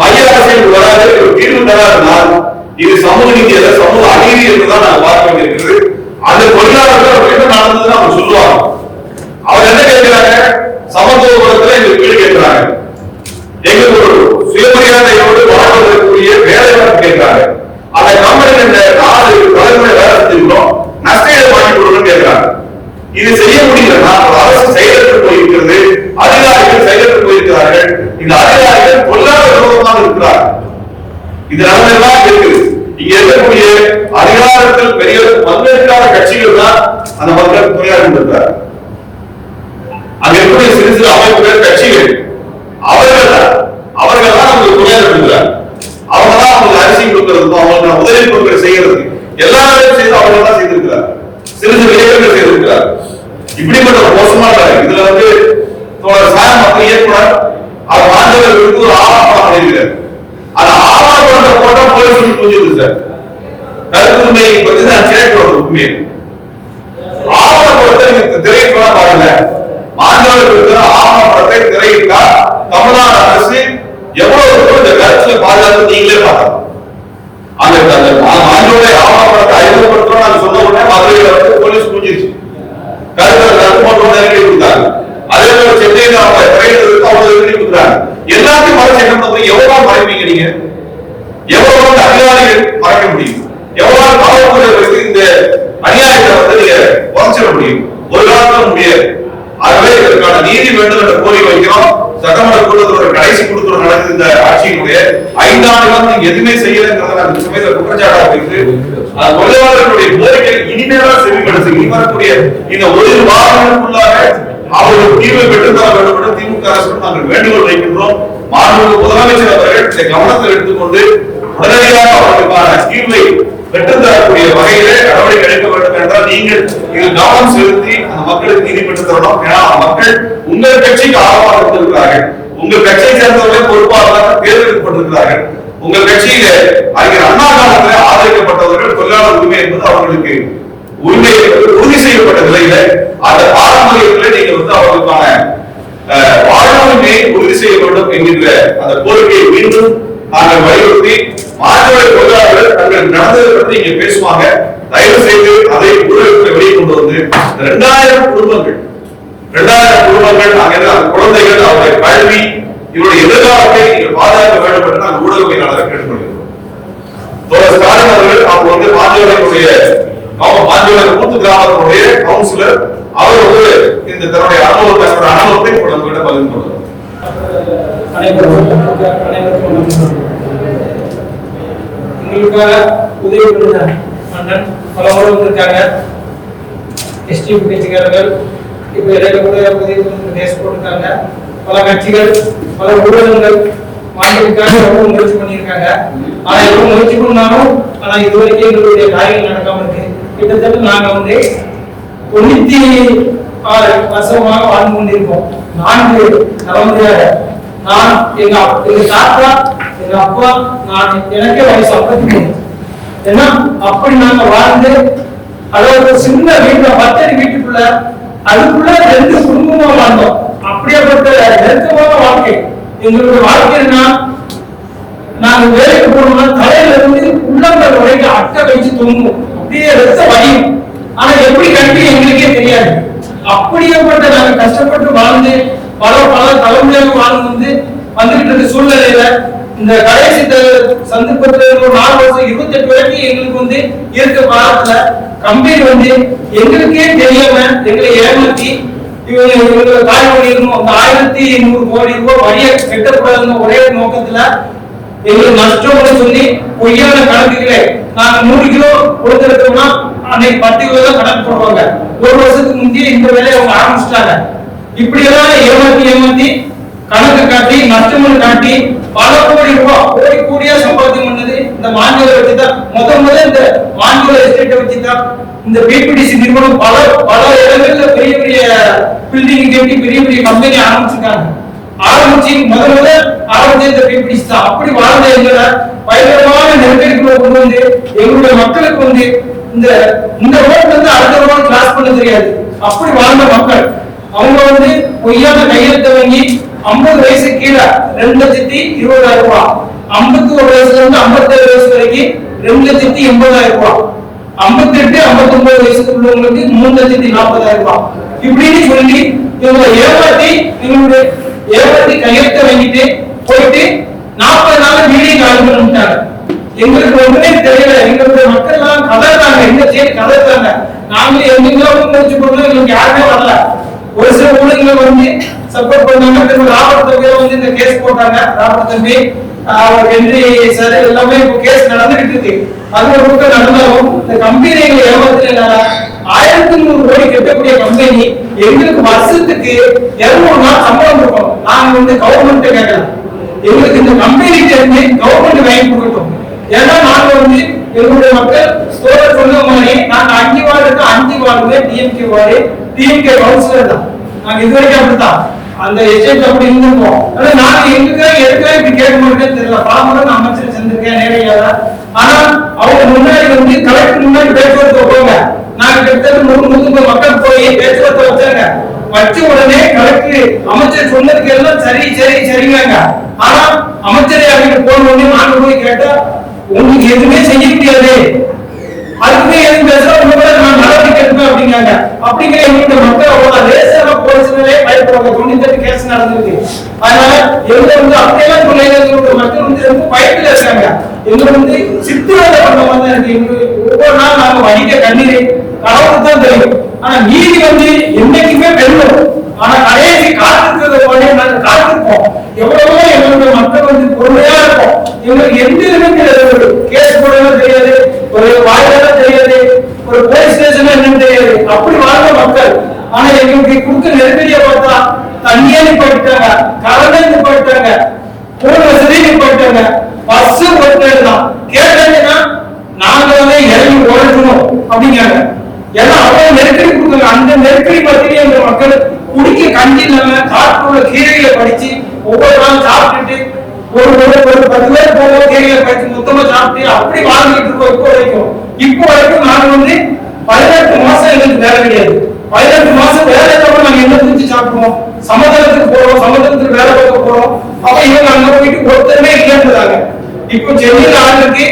மைய அரசியல் வராது, ஒரு தீர்வு தராதுனால் இது சமூக நீதி அல்ல, சமூக அநீதி என்றுதான் நாங்கள் பார்க்க வேண்டியிருக்கிறது. அந்த தொழிலாளர்கள் என்ன நடந்ததுன்னு அவங்க சொல்லுவாங்க. அவர் என்ன கேட்கிறாங்க? சமத்துவபுரத்துல எங்களுக்கு வீடு கேட்கிறாங்க, எங்களுக்கு ஒரு சுயமரியாதையோடு வாழ்வதற்குரிய வேலை வாய்ப்பு கேட்கிறாங்க. அந்த கம்பெனி இந்த 4 தலைமுறை வேலை செஞ்சுக்கிறோம், நஷ்டஈடு வாங்கி கொடுக்கணும்னு கேட்கிறாங்க. இது செய்ய முடியலன்னா அரசு செயலற்று போயிருக்கிறது, அதிகாரிகள் செயலற்று போயிருக்கிறார்கள். இந்த அதிகாரிகள் தொழிலாளர் விரோதமாக இருக்கிறார்கள். இது நடந்தெல்லாம் இருக்குது. இங்க இருக்கக்கூடிய அதிகாரத்தில் பெரிய பங்கேற்காத கட்சிகள் தான் அந்த மக்கள் துணையாக கொண்டிருக்கிறார். அங்க இருக்கக்கூடிய சிறு சிறு அமைப்புகள், கட்சிகள் அவர்கள் தான் நமக்கு துணையாக இருக்கிறார். அவங்க தான் அவங்களுக்கு அரிசி கொடுக்கறதுக்கும் அவங்களுக்கு உதவி பொருட்கள் செய்யறதுக்கு எல்லா வேலையும் செய்து அவர்கள் தான் செய்திருக்கிறார். சிறு சிறு இயக்கங்கள் செய்திருக்கிறார். இப்படிப்பட்ட மோசமான இதுல வந்து சாயம் மக்கள் இயக்குனர் அவர் மாணவர்களுக்கு ஒரு ஆவணப்படம் பண்ணியிருக்கிறார். அந்த ஆவணப்படத்தை போட்டா போலீஸ் புரிஞ்சுது சார். கருத்துரிமையை பற்றி நான் கேட்கிறோம். உண்மையை ஆவணப்படத்தை திரையிட்டா பாருங்க, மாணவர்களுக்கு ஆவணப்படத்தை திரையிட்டா தமிழ்நாடு அரசு எவ்வளவு இந்த கருத்துல பாதுகாத்து நீங்களே பார்க்கலாம். அந்த மாணவருடைய ஆவணப்படத்தை அறிமுகப்படுத்தணும் நாங்க சொன்ன உடனே மதுரையில வந்து போலீஸ் புரிஞ்சிருச்சு. அதே போல சென்னையில அவங்க திரையிடுறதுக்கு அவ்வளவு கொடுக்குறாங்க. எல்லாத்தையும் மறைச்சு என்ன பண்றீங்க? எவ்வளவு மறைப்பீங்க நீங்க? எவ்வளவு அதிகாரிகள் மறைக்க முடியும்? எவ்வளவு காவல்துறை வைத்து இந்த அநியாயத்தை வந்து நீங்க குறைச்சிட முடியும்? ஒரு காலத்துல முடியாது. ஆகவே இதற்கான நீதி வேண்டும் என்ற கோரிக்கை வைக்கிறோம். சட்டமன்ற கூட்டத்தோட கடைசி கூட்டத்தோட நடக்குது இந்த ஆட்சியினுடைய 5 ஆண்டுகள் நீங்க எதுவுமே செய்யலங்கிறத அந்த சமயத்தை குற்றச்சாட்டாக வைத்து தொழிலாளர்களுடைய கோரிக்கை இனிமேதான் செவிப்படுத்து. இனி வரக்கூடிய இந்த ஒரு வாரங்களுக்குள்ளாக அவர்கள் தீர்வை பெற்றுத்தர வேண்டும் என்று திமுக அரசு நாங்கள் வேண்டுகோள் வைக்கின்றோம். மாண்புமிகு முதலமைச்சர் அவர்கள் இதை கவனத்தில் எடுத்துக்கொண்டு உடனடியாக அவர்களுக்கான தீர்வை பெற்றுத்தரக்கூடிய வகையிலே நடவடிக்கை எடுக்க வேண்டும் என்றால் நீங்கள் இதில் கவனம் செலுத்தி அந்த மக்களுக்கு நீதி பெற்றுத் தரணும். ஏன்னா மக்கள் உங்கள் கட்சிக்கு ஆதரவாக இருந்திருக்கிறார்கள். உங்கள் கட்சியை சேர்ந்தவர்கள் பொறுப்பாளராக தேர்ந்தெடுக்கப்பட்டிருக்கிறார்கள். உங்கள் கட்சியில அறிஞர் அண்ணா காலத்தில் ஆதரிக்கப்பட்டவர்கள் தொழிலாளர் உரிமை என்பது அவர்களுக்கு உரிமை உறுதி செய்யப்பட்ட நிலையில அந்த பாரம்பரியத்தில் நீங்க வந்து அவர்களுக்கான வாழ்வுரிமையை உறுதி செய்ய வேண்டும் என்கின்ற அந்த கோரிக்கையை மீண்டும் நாங்கள் வலியுறுத்தி மாற்றுவரை தொழிலாளர்கள் தங்கள் நடந்ததை பற்றி இங்க பேசுவாங்க. தயவு செய்து அதை ஊடகத்தை வெளியே கொண்டு வந்து 2000 குடும்பங்கள் நாங்கள் அந்த குழந்தைகள் அவருடைய கல்வி இவருடைய எதிர்காலத்தை நீங்கள் பாதுகாக்க வேண்டும் என்று நாங்கள் ஊடகவியலாளரை கேட்டுக்கொள்கிறோம். ஸ்டாலின் அவர்கள் அவங்க வந்து மாஞ்சோலையுடைய மூத்து கிராமத்தினுடைய கவுன்சிலர் அவர் வந்து இந்த தன்னுடைய அனுபவத்தை உடம்புகிட்ட பகிர்ந்து கொள்வார்.
உங்களுக்காக உதவி பண்ணுற அண்ணன் பலவரும் வந்திருக்காங்க. எஸ்டிஎம் கட்சிக்காரர்கள் இப்போ இடையில கூட உதவி பண்ணி பேச போட்டிருக்காங்க. பல கட்சிகள் பல ஊடகங்கள் மாநிலத்துக்காக எவ்வளவு முயற்சி பண்ணியிருக்காங்க. ஆனா எவ்வளவு முயற்சி பண்ணாலும் ஆனா இதுவரைக்கும் எங்களுடைய காரியங்கள் நடக்காம இருக்கு. கிட்டத்தட்ட நாங்க 96 வருஷமாக வாழ்ந்து கொண்டிருக்கோம். 4 தலைமுறையாக நான் எங்க தாத்தா எங்க அப்பா நான் எனக்கே வயசு 53. ஏன்னா அப்படி நாங்க வாழ்ந்து அதாவது சின்ன வீட்டுல 10 வீட்டுக்குள்ள அதுக்குள்ள 2 குடும்பமா வாழ்ந்தோம். அப்படியேப்பட்ட நெருக்கமான வாழ்க்கை எங்களுடைய வாழ்க்கைன்னா நாங்க வேலைக்கு போனோம்னா தலையில இருந்து உள்ளங்கள் வரைக்கும் அட்டை வச்சு தொங்கும், அப்படியே ரத்த வலியும். ஆனா எப்படி கட்டி எங்களுக்கே தெரியாது. அப்படியேப்பட்ட நாங்க கஷ்டப்பட்டு வாழ்ந்து பல தலைமுறையாக வாழ்ந்து வந்துகிட்டு இருக்க சூழ்நிலையில இந்த கடைசி சந்தர்ப்பத்துல ஒரு 4 வருஷம் 28 வரைக்கும் எங்களுக்கு இருக்க காலத்துல கம்பெனி எங்களுக்கே தெரியாம எங்களை ஏமாத்தி இவங்க காய் பண்ணிடணும், அந்த 1100 கோடி ரூபாய் வரியை கட்டக்கூடாதுன்னு ஒரே நோக்கத்துல எங்களுக்கு நஷ்டம்னு சொல்லி பொய்யான கணக்குகளே நாங்க 100 கிலோ கொடுத்துருக்கோம்னா அன்னைக்கு 10 கிலோ தான் கணக்கு போடுவாங்க. ஒரு வருஷத்துக்கு முந்தைய இந்த வேலையை அவங்க ஆரம்பிச்சிட்டாங்க. இப்படி எல்லாம் ஏமாத்தி கணக்கு காட்டி நஷ்டம்னு காட்டி பல கோடி ரூபாய் கோடியா சம்பாத்தியம் பண்ணது இந்த மாஞ்சோலை வச்சுதான். முதல்ல இந்த மாஞ்சோலை எஸ்டேட்டை வச்சுதான் இந்த பிபிடிசி நிறுவனம் பல இடங்கள்ல பெரிய பில்டிங் கட்டி பெரிய கம்பெனி ஆரம்பிச்சிருக்காங்க. முதல்ல ஆரம்பிச்ச இந்த பிபிடிசி தான். அப்படி வாழ்ந்த எங்களை பயங்கரமான நெருக்கடிக்குள்ள கொண்டு எங்களுடைய மக்களுக்கு இந்த ரோட்ல அடுத்த ரோடு கிராஸ் பண்ண தெரியாது. அப்படி வாழ்ந்த மக்கள் அவங்க பொய்யான கையெழுத்தை வாங்கி 50 வயசு கீழே 2,20,000 ரூபாய், 51 வயசுல இருந்து 57 வயசு வரைக்கும் 2,80,000 ரூபாய், 58 59 வயசுக்கு உள்ளவங்களுக்கு 3,40,000 ரூபாய் இப்படின்னு சொல்லி இவங்களை ஏமாத்தி கையெழுத்த வாங்கிட்டு போயிட்டு 40 நாள் வீடியோ கால் பண்ணிட்டாங்க. எங்களுக்கு ஒண்ணுமே தெரியல. எங்களுடைய மக்கள் எல்லாம் கதறாங்க, என்ன செய்ய கதறாங்க. நாங்களும் எங்களுக்கும் முடிச்சு போடணும், எங்களுக்கு யாருமே வரல. ஒரு சில ஊழல்கள் சப்போர்ட் பண்ணாங்க. ராபர்ட் தம்பி இந்த கேஸ் போட்டாங்க. ராபர்ட் தம்பி வென்றி சார் எல்லாமே இப்போ கேஸ் நடந்துகிட்டு இருக்கு. அது ஒரு பக்கம் நடந்தாலும் இந்த கம்பெனிகளை ஏமாத்தினால 1100 கோடி கட்டக்கூடிய கம்பெனி எங்களுக்கு வருஷத்துக்கு 200 நாள் சம்பளம் கொடுக்கணும். நாங்க கவர்மெண்ட் கேட்கலாம், எங்களுக்கு இந்த கம்பெனிக்கு இருந்து கவர்மெண்ட் வாங்கி கொடுக்கட்டும். ஏன்னா நாங்க எங்களுடைய மக்கள் சொன்ன மாதிரி நாங்க 5 வார்டுக்கு 5 வார்டுமே டிஎம்கே வார்டு, டிஎம்கே கவுன்சிலர் தான். நாங்க இது வரைக்கும் அப்படித்தான் அந்த எஜென்ட் அப்படி இருந்திருக்கோம். ஆனா நாங்க எதுக்காக இப்படி கேட்க மாட்டேன்னு தெரியல. பாமரன் அமைச்சர் செஞ்சிருக்கேன் நேரையாக. ஆனா அவங்க முன்னாடி கலெக்டர் முன்னாடி பேச்சுவார்த்தை வைப்பாங்க. நாங்க கிட்டத்தட்ட 100 மக்கள் போய் பேச்சுவார்த்தை வச்சாங்க. வச்ச உடனே கலெக்டர் அமைச்சர் சொன்னதுக்கு எல்லாம் சரிங்க. ஆனா அமைச்சரை அவங்க போன உடனே நாங்க போய் கேட்டா உங்களுக்கு எதுவுமே செய்ய முடியாது, அதுக்குமே எதுவும் பேசுறோம் நான் நடவடிக்கை எடுப்பேன் அப்படிங்காங்க. அப்படிங்கிற எங்களுடைய மக்கள் அவ்வளவு லேசான போலீஸ்களே பயப்படுவாங்க. 98 கேஸ் நடந்திருக்கு. அதனால எங்க அப்படியெல்லாம் எங்களுடைய மக்கள் ரொம்ப பயத்துல இருக்காங்க. எங்க சித்திரவதை பண்ண மாதிரி இருக்கு. ஒவ்வொரு நாள் நாங்க வடிக்க கண்ணீரை கடவுளுக்கு தான் தெரியும். ஆனா நீதி என்னைக்குமே வெல்லும். ஆனா கடைசி காத்திருக்கிறது நாங்க காத்திருப்போம். எவ்வளவோ எங்களுடைய மக்கள் பொறுமையா இருக்கும். எங்களுக்கு எந்த இதுவுமே கேஸ் போடவும் தெரியாது, ஒரு வாயிலாம் தெரியாது, ஒரு போலீஸ் ஸ்டேஷன் என்னன்னு தெரியாது. அப்படி வாழ்ந்த மக்கள். ஆனா எங்களுக்கு கொடுக்க நெருக்கடியை பார்த்தா தண்ணியே நிப்பாட்டாங்க, கரண்ட் நிப்பாட்டாங்க, போன் வசதி நிப்பாட்டாங்க, பஸ் தான் கேட்டாங்கன்னா நாங்க இறங்கி ஓடணும் அப்படிங்காங்க. ஏன்னா அவ்வளவு நெருக்கடி கொடுக்குறாங்க. அந்த நெருக்கடி பத்தியே அந்த மக்கள் குடிக்க கஞ்சி இல்லாம காட்டுக்குள்ள கீரைகளை படிச்சு ஒவ்வொரு நாள் சாப்பிட்டுட்டு ஒரு 10 பேர் போக கீரைகளை படிச்சு மொத்தமா சாப்பிட்டு அப்படி வாழ்ந்துட்டு இருக்கோம். இப்போ வரைக்கும் நாங்க 18 மாசம் எங்களுக்கு வேலை கிடையாது. 18 மாசம் வேலை இல்லாம நாங்க என்ன செஞ்சு சாப்பிடுவோம்? சமதளத்துக்கு போறோம், சமதளத்துக்கு வேலை பார்க்க போறோம். அப்ப இவங்க அங்க போயிட்டு ஒருத்தருமே இல்லைன்றாங்க. இப்போ சென்னையில் ஆளுக்கு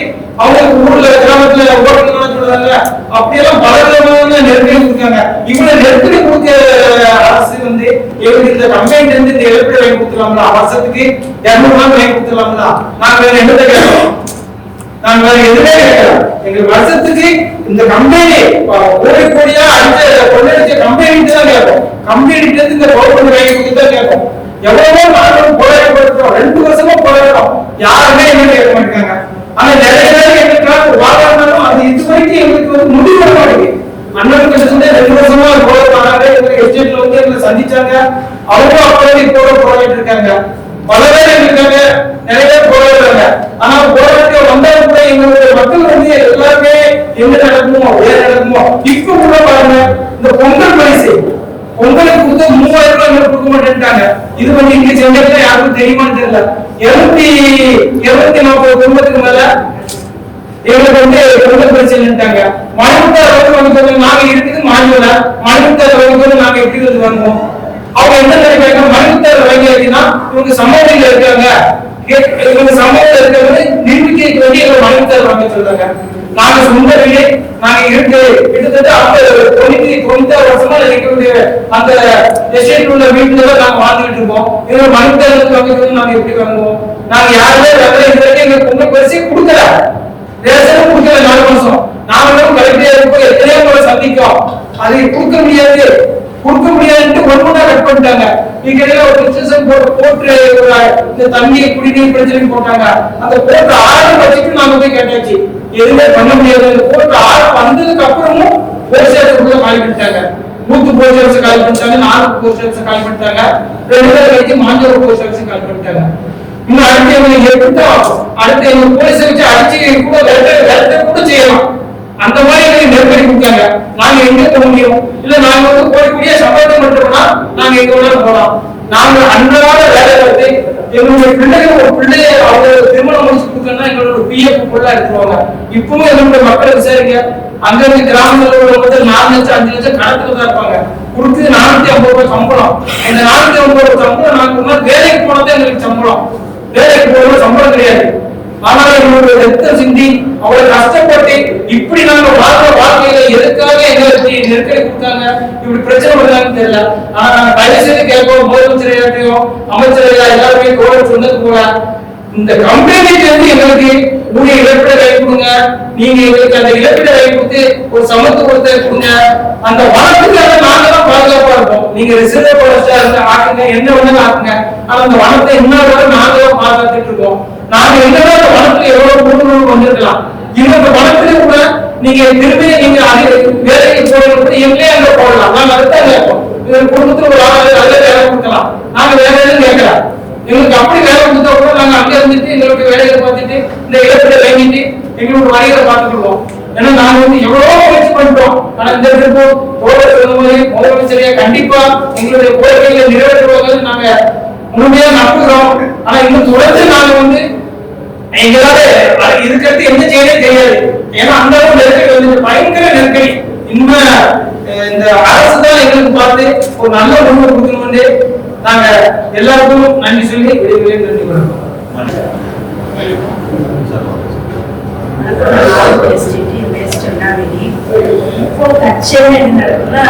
அவங்க ஊர்ல கிராமத்துல ஓட்டுநர் சொல்றாங்க. அப்படியெல்லாம் பல விதமான நெருக்கடி கொடுக்காங்க. இவ்வளவு நெருக்கடி கொடுக்க அரசு எங்களுக்கு இந்த கம்பெனில இருந்து இந்த இழப்பீடு வாங்கி கொடுத்துலாம்ல, வருஷத்துக்கு 200 நாள் வாங்கி கொடுத்துலாம்ல. நாங்க வேற என்னத்தை கேட்கலாம்? நாங்க வேற எதுவுமே கேட்கலாம். எங்களுக்கு வருஷத்துக்கு இந்த கம்பெனி கோடியா கொள்ளடிச்ச கம்பெனிட்டு தான் கேட்போம். கம்பெனிட்டு இருந்து இந்த கவர்மெண்ட் வாங்கி கொடுத்து தான் கேட்போம். எவ்வளவோ நாங்களும் போராட்டப்படுத்தோம். 2 வருஷமா போராட்டம். யாருமே என்ன கேட்க மாட்டாங்க. ஆனா நிறைய பேர் எங்களுக்கு வாழாலும் அது இதுவரைக்கும் எங்களுக்கு முடிவு வர மாட்டேங்குது. அண்ணனுக்கு 2 வருஷமா போராட்டம் எஸ்டேட்ல எங்களை சந்திச்சாங்க. அவங்க அப்படி போராடிட்டு இருக்காங்க. பல பேர் இருக்காங்க, நிறைய பேர் போராடுறாங்க. ஆனா போராட்ட வந்தாலும் கூட எங்களுடைய மக்கள் வந்து எல்லாருமே என்ன நடக்குமோ ஏன் நடக்குமோ. இப்ப கூட பாருங்க, இந்த பொங்கல் பரிசு பொங்கலுக்கு கொடுத்து 3000 ரூபாய் கொடுக்க மாட்டேன்ட்டாங்க. இது வந்து இங்க சென்னையில யாருக்கும் தெரியுமான்னு தெரியல. 240 குடும்பத்துக்கு மேல எங்களுக்கு வந்து பொங்கல் பரிசு இல்லைன்ட்டாங்க. மணிமுத்தார் வந்து நாங்க இருக்குது மாநில மணிமுத்தார் வந்து நாங்க எப்படி வந்து வாங்குவோம். அவங்க என்ன நினைக்கிறாங்க, மணிமுத்தார் வாங்கியாச்சுன்னா இவங்க சமூகத்தில் இருக்காங்க, இவங்க சமூகத்தில் இருக்கிறவங்க நிரூபிக்க வேண்டிய எங்க மணிமுத்தார் வாங்க சொல்றாங்க. நாங்க சொந்த வீடு நாங்க இருக்கு கிட்டத்தட்ட 96 வருஷமா இருக்கக்கூடிய அந்த எஸ்டேட் உள்ள வீட்டுல நாங்க வாழ்ந்துட்டு இருக்கோம். இவங்க மணிமுத்தார் வாங்க நாங்க எப்படி வாங்குவோம். நாங்க யாருமே எங்களுக்கு பொங்கல் பரிசு கொடுக்கல, ரேஷன் கொடுக்கல. 4 மாசம் நாங்களும் கலெக்டரா இருக்கோம், எத்தனையோ முறை சந்திக்கிறோம். அதை கொடுக்க முடியாது ஒவ்வொன்றா கட் பண்ணிட்டாங்க. இடையில ஒரு டிசிஷன் போட்டு இந்த தண்ணி குடிநீர் பிரச்சனை போட்டாங்க. அந்த போட்டு 6 வச்சுட்டு நாங்க போய் கேட்டாச்சு, எதுவுமே பண்ண முடியாது. போட்டு 6 வந்ததுக்கு அப்புறமும் போஸ்டர்ஸ் காலி பண்ணிட்டாங்க. 100 போஸ்டர்ஸ் காலி பண்ணிட்டாங்க, 4 போஸ்டர்ஸ் காலி பண்ணிட்டாங்க, 2 பேர் வச்சு மாஞ்சோர் போஸ்டர்ஸ் காலி பண்ணிட்டாங்க. இன்னும் அடுத்து எங்களுக்கு எப்படிதான் அடுத்து எங்க போலீஸை வச்சு அடிச்சு கூட விரட்ட கூட செய்யலாம். அந்த மாதிரி எங்களுக்கு நெருக்கடி கொடுத்தாங்க. நாங்க எங்க போக முடியும்? இல்ல நாங்க வந்து போய்க்கூடிய சம்பளத்தை மட்டும்னா நாங்க எங்க வேணாலும் போகலாம். நாங்க அன்றாட வேலை பார்த்து எங்களுடைய பிள்ளைகள் ஒரு பிள்ளைய அவங்க திருமணம் முடிச்சு கொடுக்கணும்னா எங்களோட பிஎஃப் ஃபுல்லா எடுத்துருவாங்க. இப்பவும் எங்களுடைய மக்களை விசாரிக்க அங்க இருந்து கிராமத்துல உள்ள 4 லட்சம் 5 லட்சம் கணக்குல தான் இருப்பாங்க. கொடுத்து 450 ரூபாய் சம்பளம். இந்த 450 ரூபாய் சம்பளம் நாங்க வேலைக்கு போனதான் எங்களுக்கு சம்பளம். வேலைக்கு போறது சம்பளம் கிடையாது. ஆனா எங்களுடைய ரத்தம் சிந்தி அவ்வளவு கஷ்டப்பட்டு இப்படி நாங்க வாழ்க்கையில எதுக்காக எங்களுக்கு நெருக்கடி கொடுத்தாங்க, இப்படி பிரச்சனை வருதான்னு தெரியல. ஆனா நாங்க தயவு செய்து கேட்போம், முதலமைச்சரையும் அமைச்சரையா எல்லாருமே கோவில் சொன்னது போல இந்த கம்பெனிக்கு வந்து எங்களுக்கு உரிய இழப்பீட கை கொடுங்க. நீங்க எங்களுக்கு அந்த இழப்பீட கை கொடுத்து ஒரு சமத்துவத்தை கொடுங்க. அந்த வனத்துக்காக நாங்க தான் பாதுகாப்பா இருப்போம். நீங்க ரிசர்வ் ஃபாரஸ்டா இருந்து ஆக்குங்க, என்ன வேணாலும் ஆக்குங்க. ஆனா அந்த வனத்தை இன்னொரு நாங்க தான் பாதுகாத்துட்டு இருக்கோம். நாங்க என்னதான் அந்த வனத்துல எவ்வளவு பொருட்கள் வந்திருக்கலாம். இந்த வனத்துல கூட நீங்க திரும்பி நீங்க வேலைக்கு போறது எங்களே அங்க போடலாம். நாங்க அதுதான் கேட்போம். குடும்பத்துல ஒரு ஆள் அதுல வேலை கொடுக்கலாம். நாங்க வேற எதுவும் கேட்கலாம். எங்களுக்கு அப்படி வேலை கொடுத்தா கூட நாங்க அங்க இருந்துட்டு எங்களுக்கு வேலையை பார்த்துட்டு இந்த இழப்பீடை வாங்கிட்டு எங்களோட வழிகளை பார்த்துக்கிடுவோம். ஏன்னா நாங்க வந்து எவ்வளவோ முயற்சி பண்ணிட்டோம். ஆனா இந்த முதலமைச்சரையா கண்டிப்பா எங்களுடைய கோரிக்கைகளை நிறைவேற்றுவாங்க நாங்க முழுமையா நம்புகிறோம். ஆனா இன்னும் தொடர்ந்து நாங்க வந்து எங்களால இருக்கிறது என்ன செய்யவே தெரியாது. ஏன்னா அந்த அளவு நெருக்கடி வந்து பயங்கர நெருக்கடி. இந்த அரசு தான் எங்களுக்கு பார்த்து ஒரு நல்ல உணவு கொடுக்கணும்னு நாங்க எல்லாருக்கும் நன்றி சொல்லி விடைபெறுகிறேன். நன்றி வணக்கம்.
இப்போ கட்சியில என்ன நடக்குதுன்னா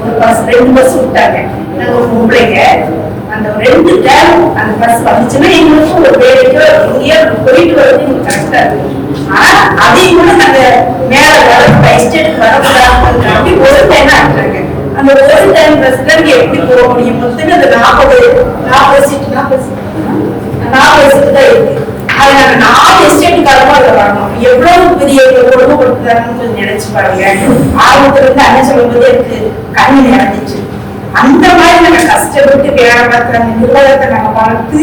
ஒரு பஸ் 2 பஸ் விட்டாங்க. நாங்க ஒரு பொம்பளைங்க அந்த 2 டைம் அந்த பஸ் வந்துச்சுன்னா எங்களுக்கு ஒரு வேலைக்கு இங்கேயே போயிட்டு வரது எங்களுக்கு கரெக்டா இருக்கு. ஆனா அதையும் கூட நாங்க மேல வர எஸ்டேட்டுக்கு வரக்கூடாது அப்படி ஒரு டைம் ஆக்குறாங்க. அந்த ஒரு டைம் பஸ்ல நீங்க எப்படி போக முடியும்? மொத்தமே அந்த 40 சீட்டு தான் இருக்கு. அது நாங்க 4 எஸ்டேட்டுக்காரமா அதை வரணும். எவ்வளவு பெரிய கொடுமைப்படுத்துறாங்கன்னு கொஞ்சம் நினைச்சு பாருங்க. ஆரம்பத்துல இருந்து அண்ணன் சொல்லும் போது எனக்கு கண்ணு நிறந்துச்சு. அந்த மாதிரி நாங்க கஷ்டப்பட்டு வேலை பார்க்கிற அந்த நிர்வாகத்தை நாங்க பார்த்து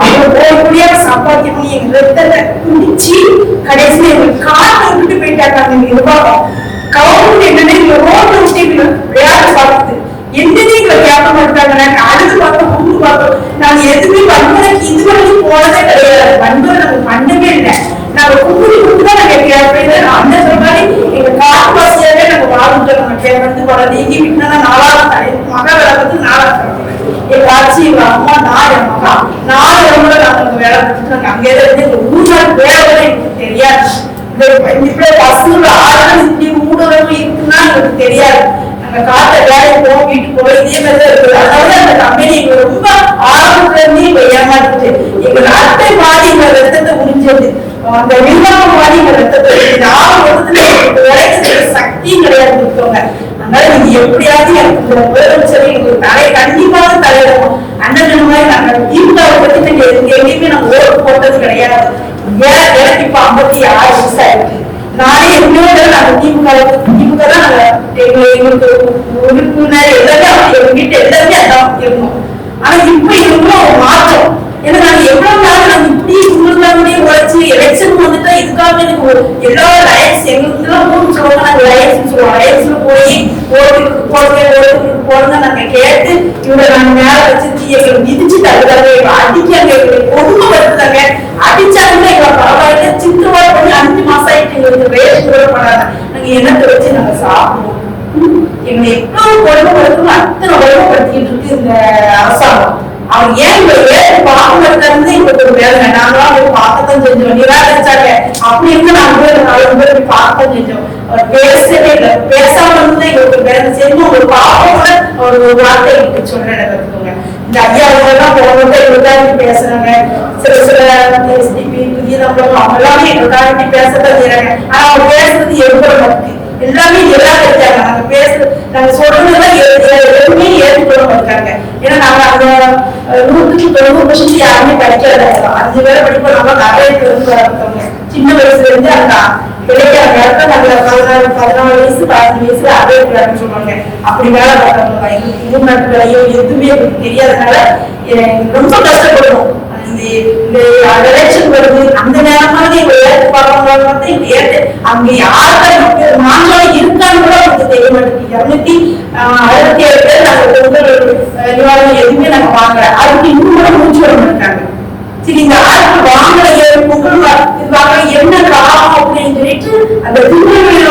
அவங்க போகக்கூடிய சம்பாத்தியம் பண்ணி எங்க ரத்தத்தை குடிச்சு கடைசியில எங்களுக்கு காட்டை விட்டுட்டு போயிட்டாங்க அந்த நிர்வாகம். கவர்மெண்ட் என்னன்னா எங்களை ரோட்ல விட்டு எங்களை விளையாட பார்க்குது. என்னன்னு எங்களை கேட்க மாட்டாங்க. நாங்க அழுது பார்த்தோம், கூண்டு பார்த்தோம். நாங்க எதுவுமே வன்முறைக்கு இது வரைக்கும் போனதே கிடையாது. வன்முறை நாங்க பண்ணவே இல்லை. நாங்க கும்பிடி கொடுத்துதான் நாங்க கேட்பேன். அந்த மாதிரி எங்க காட்டுவாசியாவே நாங்க வாழ்ந்துட்டோம். நாங்க வந்து வளர்ந்து எங்கேயும் விட்டுனா 4ஆவது தலைவர் மகா வேலை பார்த்து 4ஆவது தலைவர் எங்க ஆட்சி எங்க அம்மா 4 மகா 4 இடமுறை நாங்க வேலை பார்த்துட்டு நாங்க அங்கே இருந்து எங்க ஊர்நாட்டு வேலை எங்களுக்கு தெரியாது. இப்படி பசங்களோட ஆளுநர் இப்படி ஊடகம் இருக்குன்னா எங்களுக்கு தெரியாது. நாங்க காட்ட வேலைக்கு போவோம், வீட்டுக்கு போவோம், இதே மாதிரி இருக்குது. அதனால அந்த கம்பெனி எங்களை ரொம்ப ஆரம்பத்துல இருந்தே ஏமாத்துட்டு எங்களை அட்டை மாதிரி எங்க ரத்தத்தை உறிஞ்சது. அந்த நிர்வாகம் மாதிரி எங்க ரத்தத்தை வேலைக்கு சக்தியும் கிடையாது கொடுத்தவங்க. அதனால நீங்க எப்படியாவது எனக்கு முதலமைச்சர் எங்களுக்கு கண்டிப்பாக தலையிடணும். அண்ணன் மாதிரி நாங்க திமுகவை பத்தி நாங்க எங்கேயுமே நாங்க ஓட்டு போட்டது கிடையாது. எனக்கு இப்ப 56 வயசா இருக்கு. நானே எப்படியோ நாங்க திமுக தான் நாங்க எங்களுக்கு உறுப்பினர் எல்லாமே எங்க வீட்டு எல்லாருமே அதான் இருக்கணும். ஆனா இப்ப எங்களுக்குள்ள ஒரு மாற்றம். ஏன்னா நாங்க எவ்வளவு நாள் நாங்க இப்படி உங்களுக்காகவே உழைச்சு எலெக்ஷன் வந்துட்டா இதுக்காக எனக்கு எல்லா லயன்ஸ் எங்களுக்கு எல்லாம் ஊருக்கு சொல்லுவாங்க, நாங்க லயன்ஸ் சொல்லுவோம். லயன்ஸ்ல போய் ஓட்டுக்கு போடுங்க நாங்க கேட்டு இவரை நாங்க மேல வச்சு எங்களை மிதிச்சு தருதாங்க, எங்களை அடிக்காங்க, எங்களை கொடுமைப்படுத்துறாங்க. அடிச்சாலுமே எங்களை பரவாயில்ல சித்திரவாத பண்ணி 5 மாசம் ஆயிட்டு எங்களுக்கு ரேஷன் கூட பண்ணாங்க. நாங்க என்னத்தை வச்சு நாங்க சாப்பிடுவோம். எங்களை எவ்வளவு கொடுமைப்படுத்தணும் அத்தனை கொடுமைப்படுத்திட்டு இருக்கு இந்த அரசாங்கம். அவங்க ஏன் இங்க பார்க்கறது எங்களுக்கு ஒரு வேலை, நாங்களாம் போய் பார்க்கத்தான் செஞ்சோம், நிராகரிச்சாங்க. அப்படி இருந்து நாங்க போய் 4 பேர் போய் பார்க்கத்தான் செஞ்சோம். அவர் பேசவே இல்லை, பேசாம இருந்து எங்களுக்கு வேலை செய்யணும். ஒரு பாப்பம் கூட ஒரு வார்த்தை எங்களுக்கு சொல்றேன் கத்துக்கோங்க. இந்த ஐயா எல்லாம் போனவங்க எங்களுக்காக பேசுறாங்க, சில எஸ்டிபி புதிய அவங்க எல்லாமே எங்களுக்காக பேசத்தான் செய்யறாங்க. ஆனா அவங்க பேசுறது எவ்வளவு மக்கு எல்லாமே நிராகரிச்சாங்க. நாங்க பேசுறது நாங்க சொல்றதுதான் எதுவுமே ஏற்றுக்கொள்ள மாட்டாங்க. ஏன்னா நாங்க அந்த 100% யாருமே படிக்காத 5 பேரை படிப்போம். நம்ம நிறைய பேர் வரத்தவங்க சின்ன வயசுல இருந்து அந்த கிடைக்காத இடத்த நாங்க 14 வயசு 15 வயசுல அதே பிள்ளைன்னு சொல்லுவாங்க. அப்படி வேலை பார்த்தவங்க எங்களுக்கு ஊர் நாட்டுகளையோ எதுவுமே எங்களுக்கு தெரியாதனால ரொம்ப கஷ்டப்படுவோம். இந்த எலெக்ஷன் வருது அந்த நேரமாக ஏற்று பார்ப்பாங்க. ஏற்று அங்க யாருக்கு மாநிலம் இருக்கான்னு கூட அவங்களுக்கு தெரிய மாட்டேங்குது. 267 பேர் நாங்க பொங்கல் நிவாரணம் எதுவுமே நாங்க வாங்கல. அதுக்கு இன்னும் கூட மூச்சு வர மாட்டாங்க. சரி இந்த ஆளுக்கு வாங்கல பொங்கல் வாங்க என்ன காரணம் அப்படின்னு சொல்லிட்டு அந்த திருநெல்வேலியில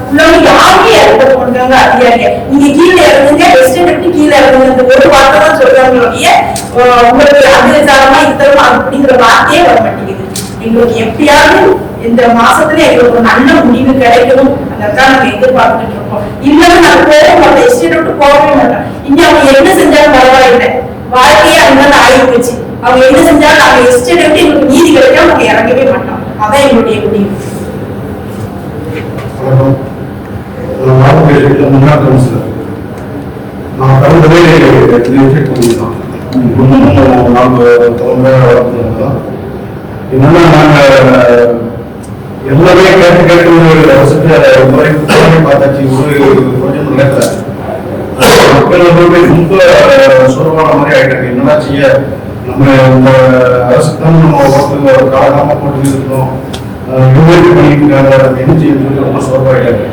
உள்ளவங்க யாருமே இறக்க போட்டாங்க. அதிகாரிங்க நீங்க கீழே இறங்குங்க, வெஸ்டர்ன் கீழே இறங்குங்க, இந்த ஒரு வார்த்தை தான் சொல்றாங்க. உங்களுக்கு அதிகாரமா இத்தரமா அப்படிங்கிற வார்த்தையே வர மாட்டேங்குது. எங்களுக்கு எப்படியாவது இந்த மாசத்துல எங்களுக்கு ஒரு நல்ல முடிவு கிடைக்கணும். அதான் நாங்க எதிர்பார்த்துட்டு இருக்கோம். இல்லைன்னு நாங்க போக மாட்டோம், எஸ்டேட் விட்டு போகவே மாட்டோம். இங்க அவங்க என்ன செஞ்சாலும் பரவாயில்லை, வாழ்க்கையே அங்க ஆகி போச்சு. அவங்க என்ன செஞ்சாலும் நாங்க எஸ்டேட் விட்டு எங்களுக்கு நீதி கிடைக்காம அவங்க இறங்கவே மாட்டோம். அதான் எங்களுடைய முடிவு.
முன்னாள் கவுன்சிலர் நான் கலந்ததே பண்ணியிருந்தோம். என்னன்னா நாங்க எல்லாமே கேட்டு முறை பார்த்தாச்சு. கொஞ்சம் நினைக்கல மக்கள் ரொம்ப சுரமான மாதிரி ஆயிட்டாங்க. என்னன்னா செய்ய நம்ம இந்த அரசுக்கு தான் நம்ம ஓட்டு காலகாம போட்டு இருக்கணும், யூனிட் பண்ணியிருக்காங்க, என்ன செய்யணும்னு சொல்லி ரொம்ப சுரமாயிட்டாங்க.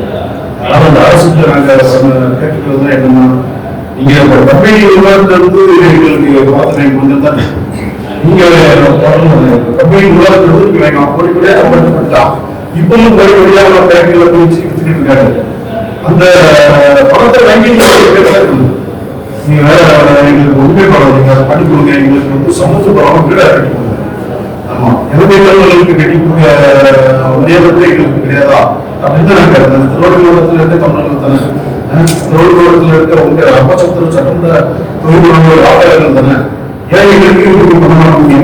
அதனால அந்த அரசுக்கு நாங்கள் கேட்டுக்கிறது என்னன்னா, நீங்க கம்பெனி நிர்வாகத்துல இருந்து எங்களுக்கு பார்த்தனை கொஞ்சம் தான் நீங்க கம்பெனி நிர்வாகத்துல இருந்து படிப்படியா கம்பெனிட்டான். இப்பவும் படிப்படியாக பேங்கில் போய் எடுத்துக்கிட்டு இருக்காங்க. அந்த பணத்தை வாங்கி நீங்க வேற எங்களுக்கு உண்மை படம் நீங்க பண்ணி கொடுங்க, எங்களுக்கு வந்து சமூக படம் வீடா கட்டி கொடுங்க. ஆமா எங்களுக்கு கட்டி கொடுக்க நேரத்தில் எங்களுக்கு கிடையாதா அப்படின்னு தான் நாங்கள் திருவள்ளுவரத்துல இருந்து தமிழர்கள் தானே, திருவள்ளுவரத்துல இருக்க உங்க அப்பச்சத்திர சட்டந்த தொழில் ஆதாரங்கள் தானே, ஏன் எங்களுக்கு பண்ண மாட்டீங்க?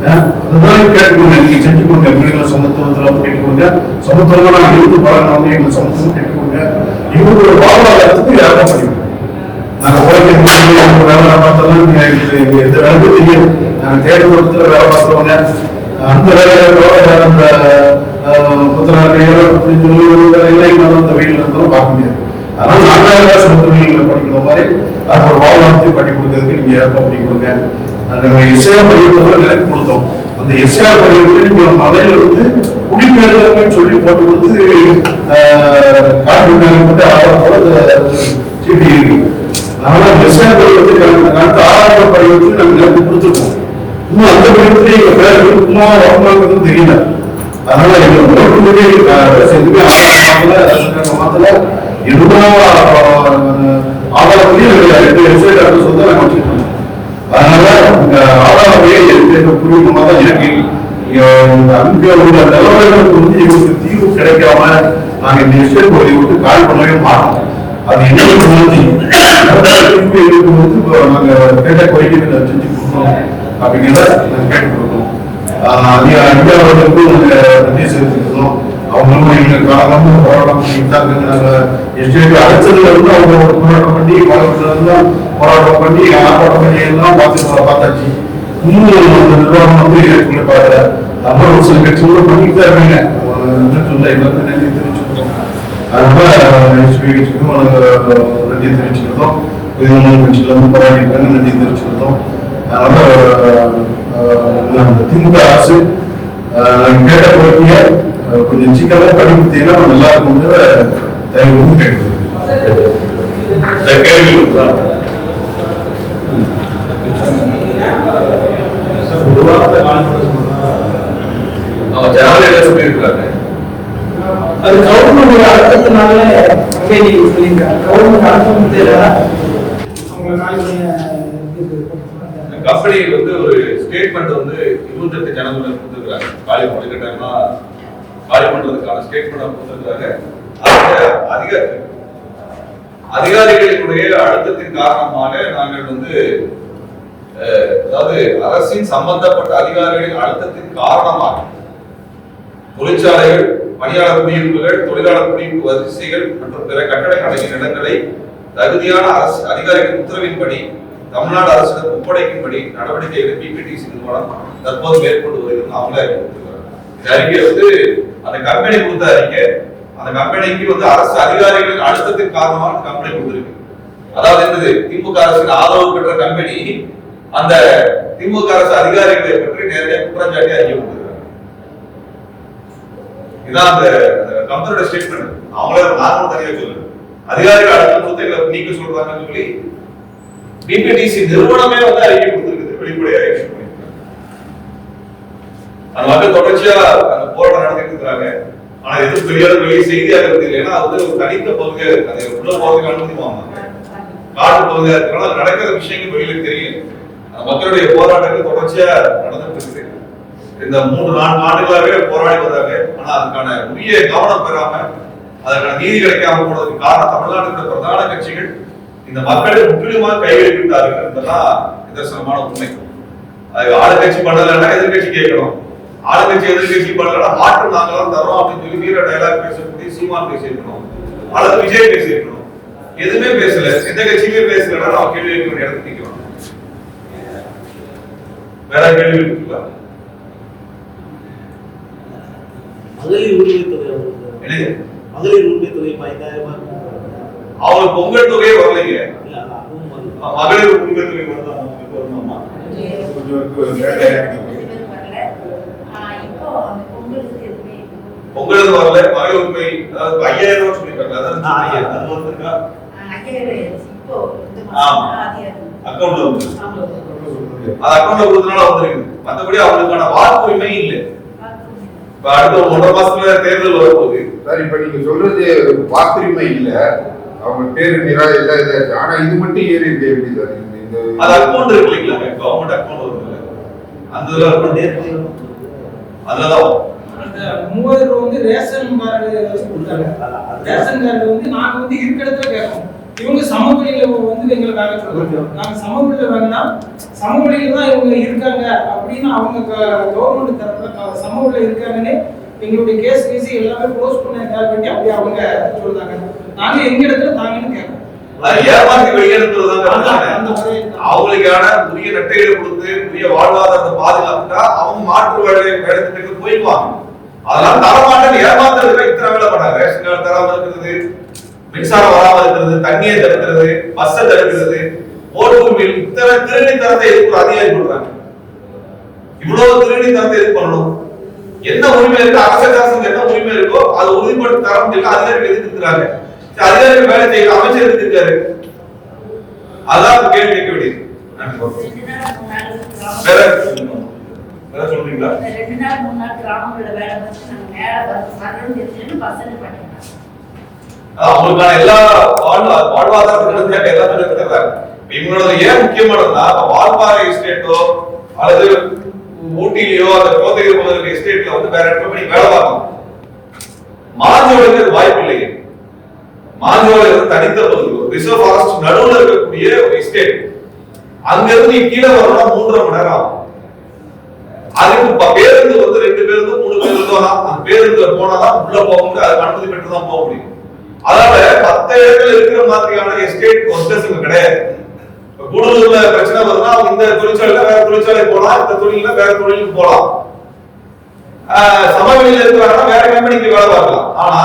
அதுதான் கேட்டுக்கோங்க, நீங்க செஞ்சு கொடுங்க. எங்களுக்கு சமத்துவத்துல கேட்டுக்கோங்க, சமத்துவமா நாங்கள் இருந்து பழகினவங்க எங்களுக்கு சமத்துவம் கேட்டுக்கோங்க. இவங்களோட வாழ்வாதாரத்துக்கு யாரும் பண்ணிக்கணும். நாங்கள் உலக வேலை பார்த்தாலும் எங்களுக்கு எந்த வேலைக்கும் தெரியும். நாங்கள் தேர்தல் வேலை பார்த்துருவாங்க, அந்த வேலையோட அந்த புத்தகம் அப்படின்னு சொல்லி அந்த வெயில் இருந்தாலும் பார்க்க முடியாது. அதனால நாங்கள் சமத்துவங்களை படிக்கிற மாதிரி அது ஒரு வாழ்வாதாரத்தை பண்ணி கொடுக்கறதுக்கு நீங்க ஏற்ப பண்ணி கொடுங்க. நாங்கள் எஸ்ஐஆர் படிக்கிறத நிலைக்கு கொடுத்தோம். அந்த எஸ்ஐஆர் படிக்கிறது மலையில வந்து குடிப்பெயர்தல் சொல்லி போட்டு கொடுத்து காட்டு ஆதாரத்தோட சீட்டி இருக்கு. அதனால எஸ்ஐஆர் படிக்கிறது ஆதார படிக்கிறதுக்கு நாங்கள் நிலைக்கு கொடுத்துருக்கோம். இன்னும் அந்த படிக்கிறதுல எங்க பேர் இருக்குமா வரமாங்கிறது தெரியல. அதனால எங்களுக்கு மாத்தல எதுவும் ஆதாரத்திலையும் 2 வெப்சைட் அட்ரஸ் வந்து நாங்கள் வச்சுருக்கோம். அதனால இந்த ஆதாரத்தையே பூர்வமாக தான் இருக்கு. அங்க உள்ள நிலவரங்களுக்கு வந்து எங்களுக்கு தீர்வு கிடைக்காம நாங்கள் இந்த எஸ்டேட் பகுதியை விட்டு கால் பண்ணவே மாட்டோம். அது எங்களுக்கு வந்து எங்களுக்கு வந்து நாங்கள் கேட்ட கோரிக்கை செஞ்சு கொடுக்கணும் அப்படிங்கிறத நாங்கள் கேட்டு கொடுக்கணும். அதிகாரிகளுக்கும் நன்றி செலுத்திக்கணும். அவங்களும் எங்களுக்கு காலமும் போராட்டம் பண்ணிட்டாங்க. நாங்கள் எஸ்டேட் அழைச்சதுல இருந்து அவங்க ஒரு போராட்டம் பண்ணி போராட்டம் பண்ணி ஆர்ப்பாட்டம் பண்ணி எல்லாம் பார்த்தாச்சு. இன்னும் அந்த நிர்வாகம் வந்து ஏற்றுக்கொள்ள அப்புறம் ஒரு சில கட்சிகளும் பண்ணிட்டு தான் இருக்காங்க. எல்லாருக்கும் நன்றி தெரிவிச்சுக்கிறோம். அதனால எஸ்பி கட்சிக்கும் நன்றி தெரிவிச்சுக்கிறோம். கட்சியில போராடிட்டாங்க, நன்றி தெரிவிச்சுக்கிட்டோம். அதனால திமுக அரசு கேட்ட கோரிக்கையை கொஞ்சம் சிக்கலாக படிப்பீங்கன்னா நல்லா இருக்கும் தயவு கேட்குது.
அது கவர்மெண்ட் அழுத்தத்தினால சொல்லியிருக்காங்க. கவர்மெண்ட் அழுத்தம் தெரியல.
கம்பெனி வந்து ஒரு ஸ்டேட்மெண்ட் வந்து 28 ஜனவரி கொடுத்துருக்காங்க. காலி பண்ணிக்கிட்டாங்கன்னா காலி பண்றதுக்கான ஸ்டேட்மெண்ட் கொடுத்துருக்காங்க. அதிகாரிகளினுடைய அழுத்தத்தின் காரணமாக நாங்கள் வந்து அதாவது அரசின் சம்பந்தப்பட்ட அதிகாரிகளின் அழுத்தத்தின் காரணமாக தொழிற்சாலைகள், பணியாளர் குடியிருப்புகள், தொழிலாளர் குடியிருப்பு வரிசைகள் மற்றும் பிற கட்டட அடங்கிய இடங்களை தகுதியான அரசு அதிகாரிகளின் உத்தரவின்படி தமிழ்நாடு அரசிடம் ஒப்படைக்கும்படி நடவடிக்கை பிபிடிசி நிறுவனம் தற்போது மேற்கொண்டு வருகிறது. அவங்களே அறிக்கை வந்து அந்த கம்பெனி கொடுத்த அறிக்கை. அந்த கம்பெனிக்கு வந்து அரசு அதிகாரிகளின் அழுத்தத்தின் காரணமாக கம்பெனி கொடுத்திருக்கு. அதாவது என்னது, திமுக அரசின் ஆதரவு பெற்ற கம்பெனி அந்த திமுக அரசு அதிகாரிகளை பற்றி நேரடியாக குற்றஞ்சாட்டி அறிக்கை கொடுத்திருக்காங்க. இதான் அந்த கம்பெனியோட ஸ்டேட்மெண்ட். அவங்களே நானும் தனியாக சொல்லுங்க, அதிகாரிகள் அழுத்தம் கொடுத்து எங்களை நீக்க சொல்றாங்கன்னு சொல்லி பிபிடிசி நிறுவனமே வந்து அறிக்கை கொடுத்திருக்கு, வெளிப்படையாக அறிக்கை பண்ணிருக்காங்க. அந்த மக்கள் தொடர்ச்சியா அந்த போராட்டம் நடத்திட்டு இருக்காங்க. ஆனா எதுவும் பெரிய வெளியே செய்தியாக இருக்கு. ஏன்னா அது வந்து ஒரு தனித்த பகுதியா இருக்கு. அதை உள்ள போறதுக்கு அனுமதி வாங்க காட்டு பகுதியா இருக்கிறனால நடக்கிற விஷயங்கள் வெளியில தெரியும். அந்த மக்களுடைய போராட்டங்கள் தொடர்ச்சியா நடந்துட்டு இருக்கு. இந்த 3-4 ஆண்டுகளாகவே போராடி வந்தாங்க. ஆனா அதுக்கான உரிய கவனம் பெறாம, அதற்கான நீதி கிடைக்காம போனதுக்கு காரணம் தமிழ்நாட்டில் பிரதான கட்சிகள் இந்த மக்களை முற்றிலுமாக கைவிட்டார்கள் என்பதுதான் நிதர்சனமான உண்மை. அது ஆளுங்கட்சி பண்ணலன்னா எதிர்கட்சி கேட்கணும், ஆளுங்கட்சி எதிர்கட்சி பண்ணலன்னா மாற்றம் நாங்களாம் தரோம் அப்படின்னு சொல்லி வீர டயலாக் பேசக்கூடிய சீமான் பேசியிருக்கணும், அல்லது விஜய் பேசியிருக்கணும். எதுவுமே பேசல, எந்த கட்சியுமே பேசலன்னா நம்ம கேள்வி கேட்க வேண்டிய இடத்துக்கு நிற்கிறோம். வேற கேள்வி இருக்குங்களா?
மகளிர் உரிமை தொகை, மகளிர் உரிமை தொகை 5000
அவங்க பொங்கல் தொகையே வரலைங்க. மகளிர் உரிமை தொகை வரலாம். பொங்கலுக்கு வரல, மகளிர் உரிமை அதாவது 5000 ரூபாய் சொல்லிருக்காங்க. அதான் அது வந்துருக்கா? அக்கௌண்ட்ல வந்து அது அக்கௌண்ட்ல கொடுத்தனால வந்துருக்கு. மற்றபடி அவங்களுக்கான வாக்குரிமை இல்லை. இப்ப அடுத்த 1.5 மாசத்துல தேர்தல் வரப்போகுது.
சார், இப்ப நீங்க சொல்றது வாக்குரிமை இல்ல, அவங்க பேரு நிராகரிச்சு. ஆனா இது மட்டும் ஏறி இருக்கு எப்படி சார்?
அது அக்கௌண்ட் இருக்கு இல்லைங்களா, கவர்மெண்ட் அக்கௌண்ட் வருது, அந்த அதுலதான்
அந்த 3000 ரூபாய் வந்து ரேஷன் கார்டு கொடுத்தாங்க. ரேஷன் கார்டு வந்து நாங்க வந்து இருக்க இடத்துல கேட்போம். இவங்க சமவெளியில வந்து எங்களுக்காக சொல்றாங்க. நாங்க சமவெளியில வேணா சமவெளியில தான் இவங்க இருக்காங்க அப்படின்னு அவங்க கவர்மெண்ட் தரப்புல சமவெளியில இருக்காங்கன்னு எங்களுடைய கேஸ் எல்லாமே க்ளோஸ் பண்ண வேண்டி அப்படி அவங்க சொல்றாங்க. நாங்க எங்க இடத்துல தாங்கன்னு கேட்போம்.
ஏமாத்தி வெளியேறுறதுதான் அவங்களுக்கான உரிய நட்டைகளை கொடுத்து உரிய வாழ்வாதாரத்தை பாதுகாத்துட்டா அவங்க மாற்று வேலைக்கு போயிடுவாங்க. அதனால தரமாட்டேன்னு ஏமாத்துறதுக்கு இத்தனை வேலை பண்ணாங்க. ரேஷன் கார்டு தராம இருக்கிறது, மின்சாரம் வராம இருக்கிறது, தண்ணியை தடுக்கிறது, பஸ்ஸை தடுக்கிறது, ஓட்டுரிமையில் இத்தனை திருநி தரத்தை எதுக்கு அதிகாரி கொடுறாங்க? இவ்வளவு திருநி தரத்தை எதுக்கு பண்ணணும்? என்ன உரிமை இருக்கு? அரசுக்கு என்ன உரிமை இருக்கோ அது உறுதிப்படுத்தி தர முடியல, அதிகாரிகள் எதுக்கு இருக்கிறாங்க? அதிகாரிகள் வேலை செய்யற அமைச்சர் எதுக்கு இருக்காரு? அதான் கேள்வி கேட்க வேண்டியது. வேற சொல்றீங்களா?
2 நாள் 3 நாள் கிராமங்களோட வேலை வந்து நாங்க மேல வரணும் தெரிஞ்சுன்னு பசங்க பண்ணிட்டாங்க.
அவங்களுக்கான எல்லா வாழ்வாதாரத்துக்கு எல்லாமே இருக்கிறாங்க. இவங்களோட ஏன் முக்கியமானதுன்னா வால்பாறை எஸ்டேட்டோ அல்லது ஊட்டியிலயோ அந்த கோத்தகிரி பகுதியில் எஸ்டேட்ல வந்து வேற இடத்துல போய் வேலை பார்க்கணும். மாஞ்சோலைக்கு வாய்ப்பு இல்லைங்க. மாஞ்சோலை வந்து தனித்த பகுதி, ரிசர்வ் ஃபாரஸ்ட் நடுவுல இருக்கக்கூடிய ஒரு எஸ்டேட். அங்க இருந்து நீ கீழே வரணும்னா 3.5 மணி நேரம் ஆகும். அதுக்கு பேருந்து வந்து 2 பேருந்து 3 பேருந்து அந்த பேருந்துல போனாதான் உள்ள போக முடியும். அதுக்கு அனுமதி பெற்று தான் போக முடியும். அதனால 10 இடத்துல இருக்கிற மாதிரியான எஸ்டேட் ஒர்க்கர்ஸ் கிடையாது. கூடலூர்ல பிரச்சனை வருதுன்னா அவங்க இந்த தொழிற்சாலையில வேற தொழிற்சாலை போலாம், இந்த தொழில வேற தொழிலுக்கு போலாம். சமவெளியில இருக்கிறாங்கன்னா வேற கம்பெனிக்கு வேலை பார்க்கலாம். ஆனா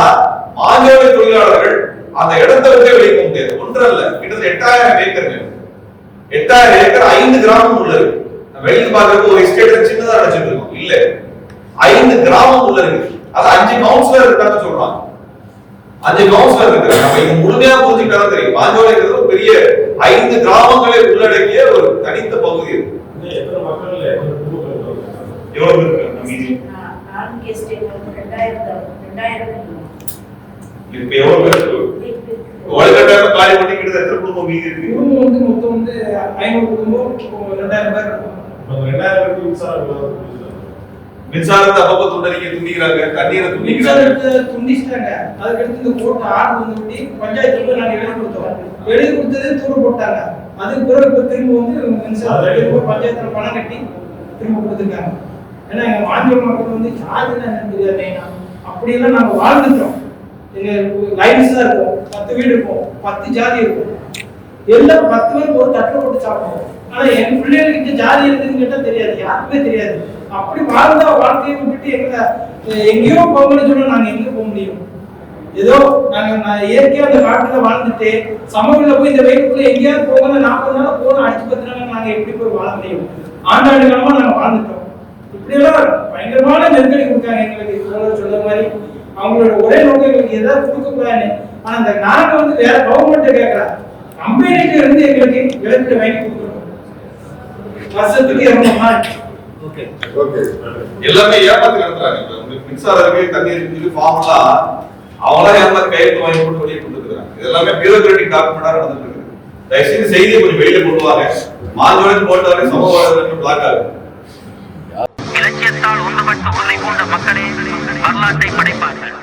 மாஞ்சோலை தொழிலாளர்கள் அந்த இடத்தை விட்டு வெளியே போக முடியாது. ஒன்று இல்ல, கிட்டத்தட்ட 8000 ஏக்கர். 8000 ஏக்கர் 5 கிராமம் உள்ளது. வெளியில பாக்குறதுக்கு ஒரு எஸ்டேட் சின்னதா நினைச்சிட்டு இருக்கோம். இல்ல, 5 கிராமம் உள்ள இருக்கு. அது 5 கவுன்சிலர் இருக்கான்னு சொல்றாங்க. 5 கவுன்சிலர் இருக்காங்க. நம்ம இது முழுமையா புரிஞ்சுக்கிட்டா தெரியும். பாஞ்சோலைங்கிறது ஒரு பெரிய 5 கிராமங்களை உள்ளடக்கிய ஒரு தனித்த பகுதி இருக்கு. எவ்வளவு இருக்கு? இப்ப எவ்வளவு பேருக்கு ஒழுங்கட்டாம காலி பண்ணி கிட்ட எத்தனை குடும்பம் மீதி இருக்கு?
குடும்பம் வந்து மொத்தம் வந்து 500 குடும்பம், 2000 பேர் இருக்கும்.
2000
மின்சாரத்தை
அப்பப்ப துண்டிக்கிறாங்க, தண்ணீரை
மின்சாரத்தை துண்டிச்சிட்டாங்க. அதுக்கடுத்து இந்த கோர்ட் ஆர்டர் வந்து விட்டு பஞ்சாயத்துல நாங்க எழுதி கொடுத்தோம். எழுதி கொடுத்ததே தூர போட்டாங்க. அதுக்கு பிறகு இப்ப திரும்ப வந்து மின்சாரத்துக்கு பஞ்சாயத்துல பணம் கட்டி திரும்ப கொடுத்துருக்காங்க. ஏன்னா எங்க மாநில மக்கள் வந்து சார்ஜ் என்னன்னு தெரியாது. அப்படியெல்லாம் நாங்க வாழ்ந்துட்டோம். எங்க லைன்ஸ் தான் இருக்கும், 10 வீடு இருக்கும், 10 ஜாதி இருக்கும். எல்லாம் 10 பேருக்கு ஒரு தட்டில் போட்டு சாப்பிடுவோம். ஆனா என் பிள்ளைகளுக்கு ஜாதி இருக்குன்னு கேட்டா தெரியாது, யாருக்குமே தெரியாது. அப்படி வாழ்ந்தா வாழ்க்கையை விட்டுட்டு எங்கேயோ போகணும்னு சொன்னா நாங்க எங்க போக முடியும்? ஏதோ நாங்க இயற்கையா அந்த காட்டுல வாழ்ந்துட்டு சமூகத்துல போய் இந்த வெயிலுக்குள்ள எங்கேயாவது போகணும், 40 நாள் போகணும், அடிச்சு 10 நாள் நாங்க எப்படி போய் வாழ முடியும்? ஆண்டாண்டு காலமா நாங்க வாழ்ந்துட்டோம். இப்படியெல்லாம் பயங்கரமான நெருக்கடி கொடுத்தாங்க எங்களுக்கு. சொல்ற மாதிரி அவங்களோட ஒரே நோக்கம் எங்களுக்கு ஏதாவது கொடுக்க கூடாது. ஆனா அந்த நாங்க வந்து வேற கவர்மெண்ட் கேட்கலாம், கம்பெனிக்கு இருந்து எங்களுக்கு விலக்கு வாங்கி கொடுக்கணும். வருஷத்துக்கு 200 நாள்
எல்லாமே ஏமாத்தி நடத்துறாங்க. மின்சாரம் இருக்கு, தண்ணி இருக்கு, ஃபார்முலா அவங்களா ஏமாத்தி கையெழுத்து வாங்கி போட்டு வெளியே கொடுத்துருக்காங்க. இதெல்லாமே பியூரோகிராட்டிக் டாக்குமெண்டா நடந்துட்டு இருக்கு. தயவுசெய்து செய்தியை கொஞ்சம் வெளியே கொண்டு வாங்க. மாஞ்சோலை போட்டாலே சமூக வலைதளங்கள் பிளாக் ஆகுது.
இலக்கியத்தால் ஒன்றுபட்ட உறுதி கொண்ட மக்களே வரலாற்றை படைப்பார்கள்.